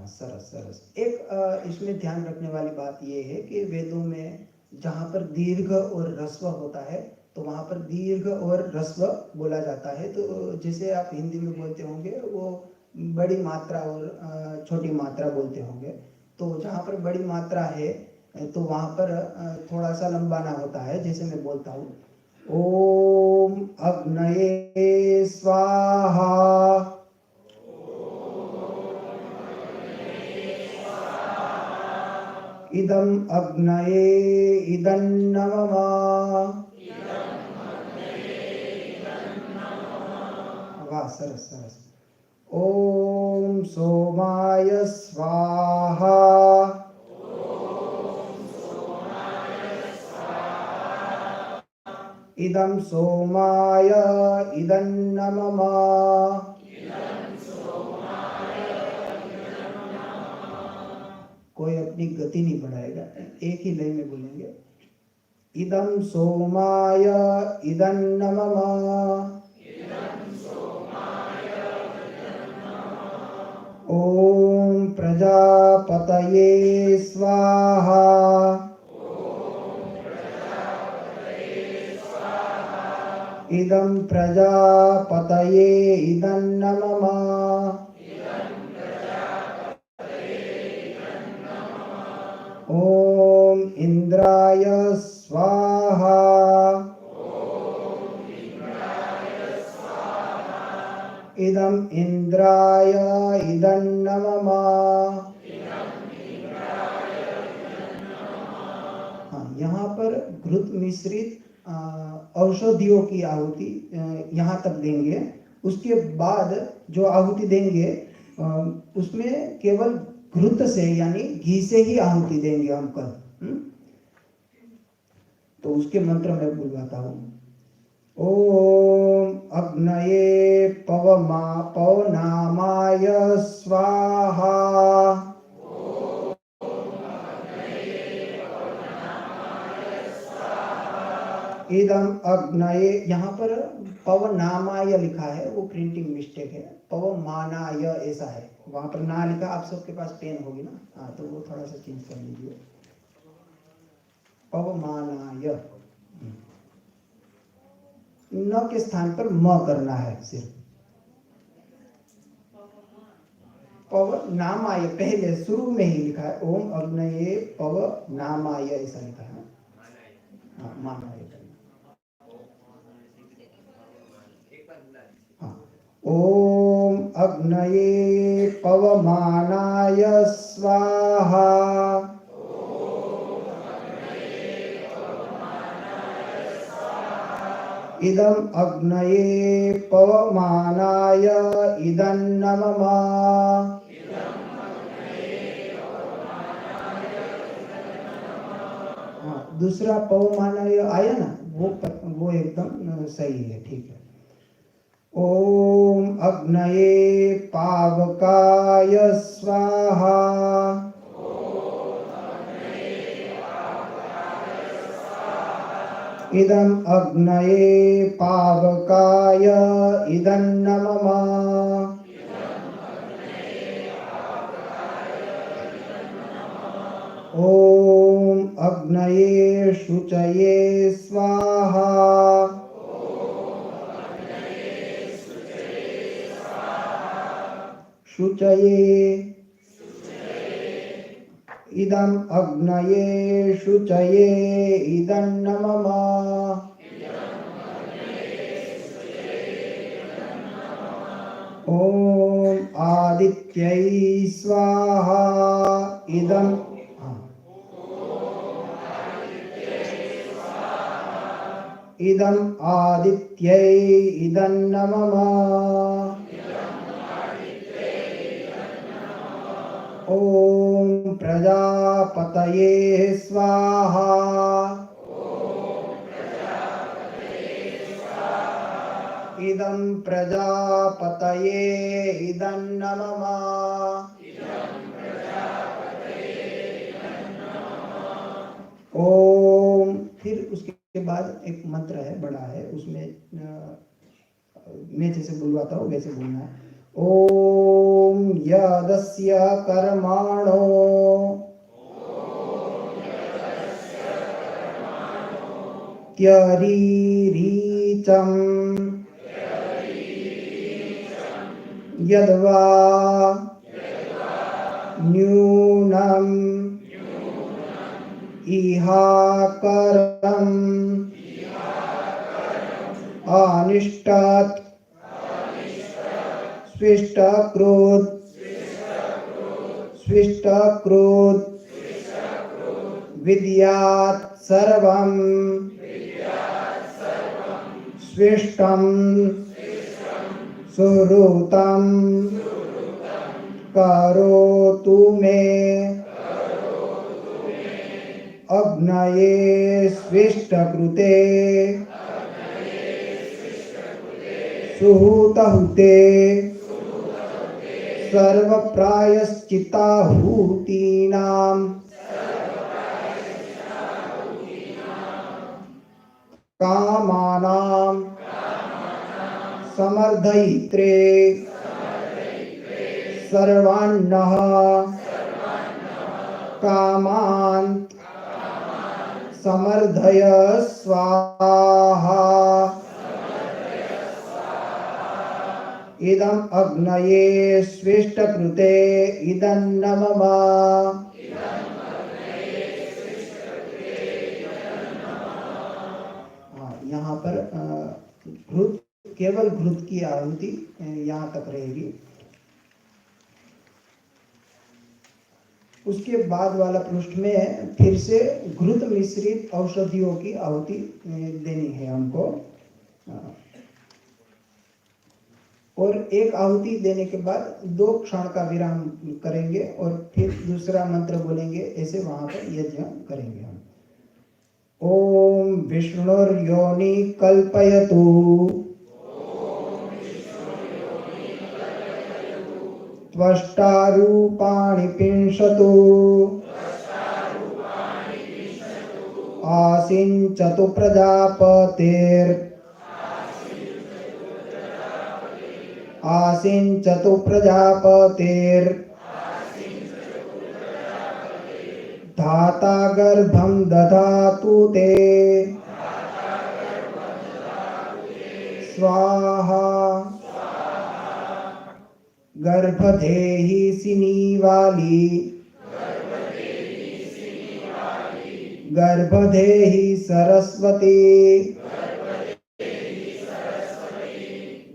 सरस। एक इसमें ध्यान रखने वाली बात यह है कि वेदों में जहाँ पर दीर्घ और ह्रस्व होता है तो वहाँ पर दीर्घ और ह्रस्व बोला जाता है। तो जैसे आप हिंदी में बोलते होंगे वो बड़ी मात्रा और छोटी मात्रा बोलते होंगे। तो जहाँ पर बड़ी मात्रा है तो वहाँ पर थोड़ा सा लंबाना होता है। जैसे मैं बोलता हूँ ओम अग्नये स्वाहा इदं अग्नये इदं नमः। वाह, सरस। ओम सोमाय स्वाहा इदं सोमाय इदं नमः। कोई अपनी गति नहीं बढ़ाएगा, एक ही लय में बोलेंगे। इदं सोमाय इदं नमः। ओम प्रजापतये स्वाहा इदं प्रजापतये इदं नमः। ओम इंद्राय स्वाहा इदं इंद्राय इदं नमः। हाँ, यहाँ पर घृत मिश्रित औषधियों की आहुति यहाँ तक देंगे। उसके बाद जो आहुति देंगे उसमें केवल घृत से यानी घी से ही आहुति देंगे हम कल। तो उसके मंत्र में बुलवाता हूँ। ओम अग्नये पवनामाय स्वाहा इदं अग्नये। यहाँ पर पवनामाय लिखा है, वो प्रिंटिंग मिस्टेक है। पवमानाय ऐसा है, वहां पर ना लिखा। आप सबके पास पेन होगी ना, हाँ, तो वो थोड़ा सा चेंज कर लीजिए। पवमानाय न के स्थान पर म करना है सिर्फ। पवनामाय पहले शुरू में ही लिखा है। ओम अग्नये पवनामाय ऐसा लिखा है। हाँ, मानाय करना। ओम अग्नये पवमानाय स्वाहा इदं अग्नये पवमानाय इदं नमः। हाँ, दूसरा पवमानाय आया ना, वो एकदम सही है, ठीक है। ओम अग्नये पावकाय स्वाहा। इदं अग्नये पावकाय इदन्नमम। ओम अग्नये शुचये स्वाहा। शुचये इदं अग्नये शुचये इदन्नमम। ओम आदित्यै स्वाहा। इदं इदं आदित्यै इदन्नमम। ओम प्रजापतये स्वाहा। इदं प्रजापतये इदन्नमम। ओम, फिर उसके बाद एक मंत्र है, बड़ा है, उसमें मैं जैसे बुलवाता हूँ वैसे बोलना है। ओम यदस्य कर्माणो त्यरीरीचं यद्वा न्यूनम् इहाकरम् अनिष्टात् स्विष्टकृत् विद्यात् सर्वं स्विष्टं सुहृतं करोतु मे। अग्नये स्विष्टकृते सुहूतहुते सर्वप्रायश्चित्ताहुतीनां कामानां समर्धयित्रे सर्वान्नः कामान् समर्धय स्वाहा। इदं अग्नये स्विष्टकृते इदन्नमम। यहाँ पर घृत, केवल घृत की आहुति यहाँ तक रहेगी। उसके बाद वाला पृष्ठ में फिर से घृत मिश्रित औषधियों की आहुति देनी है हमको, और एक आहुति देने के बाद 2 क्षण का विराम करेंगे और फिर दूसरा मंत्र बोलेंगे, ऐसे वहां पर यज्ञ करेंगे हम। ओम विष्णुर्योनि कल्पयतु त्वष्टारूपाणि पिंशतु आसिञ्चतु प्रजापतेर् धाता गर्भं दधातु ते स्वाहा। गर्भधेहि सिनीवाली गर्भधेहि सरस्वती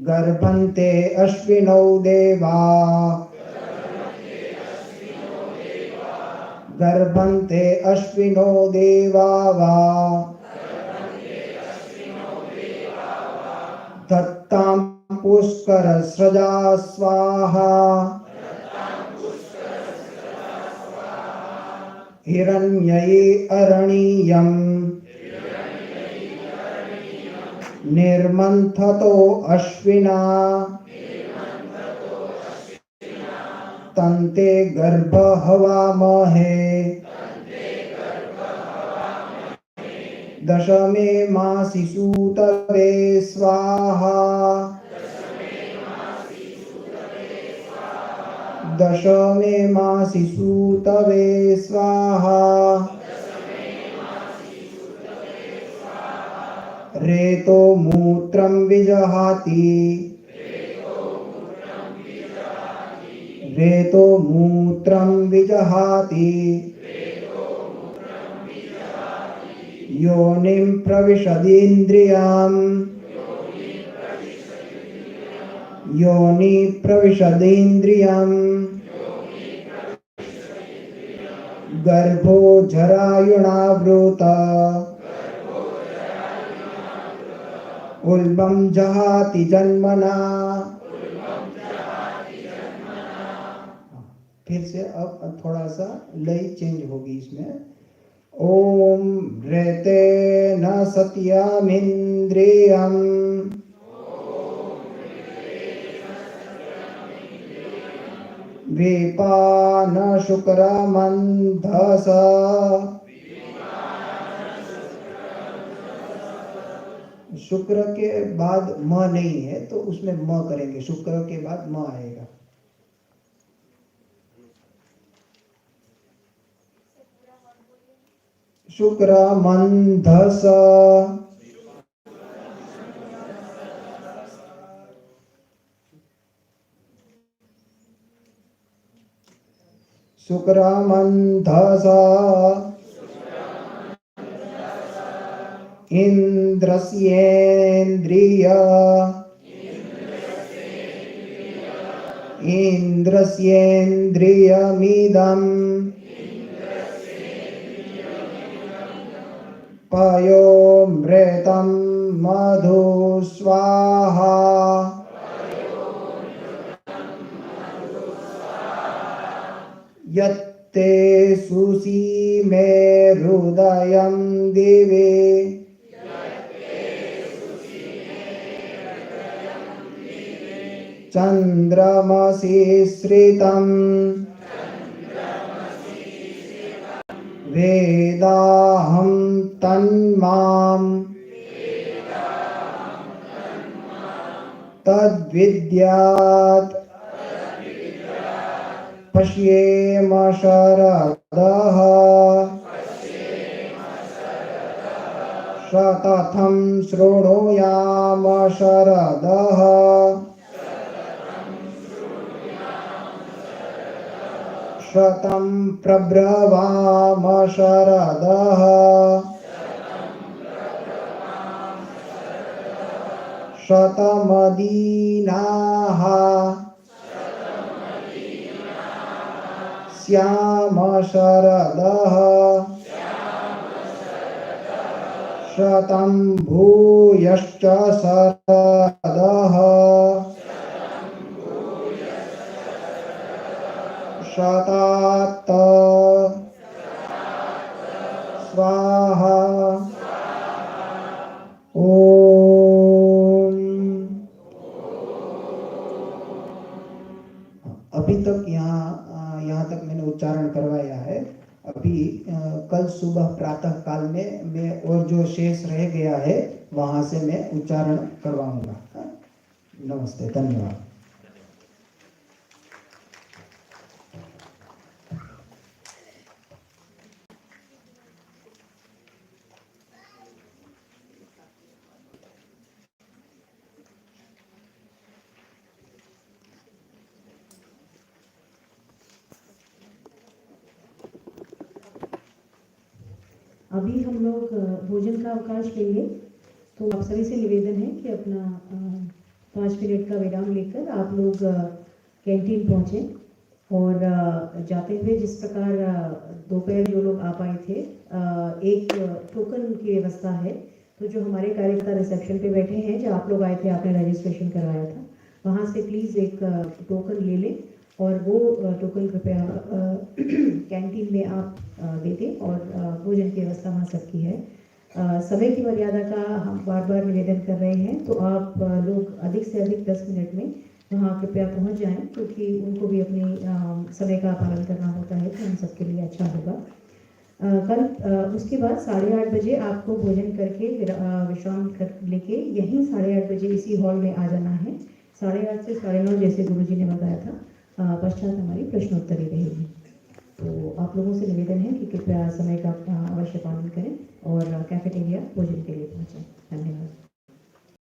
गर्भन्ते अश्विनौ देवा गर्भन्ते अश्विनो देवा वा दत्तां पुष्करस्रजा स्वाहा। हिरण्यै अरणीयम् निर्मन्थतो अश्विना तन्ते गर्भ हवामहे दशमे मासि सूतवे स्वाहा दशमे मासि सूतवे स्वाहा रेतो मूत्रं विजहाति रेतो मूत्रं विजहाति योनिं प्रविशदीन्द्रियम् योनि प्रविशदीन्द्रियम् गर्भो जरायुणावृत उल्बं जहाति जन्मना। फिर से अब थोड़ा सा लय चेंज होगी इसमें। ओम रेते न सत्यमिन्द्रियम् विपान शुक्रमन्धस शुक्र के बाद म नहीं है तो उसमें म करेंगे, शुक्र के बाद म आएगा। शुक्रमन्धस शुक्रमन्धस इन्द्रस्येन्द्रिय इन्द्रस्येन्द्रियमिदम् पयोमृतं मधु स्वाहा यत्ते सुसीमे हृदयं दिवे चन्द्रमसि श्रितम् वेदाहं तन्मां तद्विद्यात् पश्येम शरदः शतथं शृणुयाम शरदः शतं प्रब्रवाम शरदः शतमदीनाः श्याम शरदः शतं भूयश्च शरदः शतात् स्वाहा। ओम। अभी तक यहाँ तक मैंने उच्चारण करवाया है। अभी कल सुबह प्रातः काल में मैं और जो शेष रह गया है वहां से मैं उच्चारण करवाऊंगा। नमस्ते, धन्यवाद। अभी हम लोग भोजन का अवकाश लेंगे, तो आप सभी से निवेदन है कि अपना 5 मिनट का विराम लेकर आप लोग कैंटीन पहुँचें और जाते हुए जिस प्रकार दोपहर जो लोग आ पाए थे एक टोकन की व्यवस्था है। तो जो हमारे कार्यकर्ता रिसेप्शन पे बैठे हैं, जो आप लोग आए थे, आपने रजिस्ट्रेशन करवाया था, वहाँ से प्लीज़ एक टोकन ले लें और वो टोकन कृपया कैंटीन में आप दे दें और भोजन की व्यवस्था वहाँ सबकी है। समय की मर्यादा का हम बार बार निवेदन कर रहे हैं, तो आप लोग अधिक से अधिक 10 मिनट में वहाँ कृपया पहुँच जाएं, क्योंकि उनको भी अपनी समय का पालन करना होता है, तो हम सबके लिए अच्छा होगा। कल उसके बाद 8:30 बजे आपको भोजन करके विश्राम कर लेके यहीं 8:30 बजे इसी हॉल में आ जाना है। 8:30 से 9:30 जैसे गुरुजी ने बताया था। पश्चात हमारी प्रश्नोत्तरी रहेगी। तो आप लोगों से निवेदन है कि कृपया समय का अवश्य पालन करें और कैफेटेरिया भोजन के लिए पहुँचें। धन्यवाद।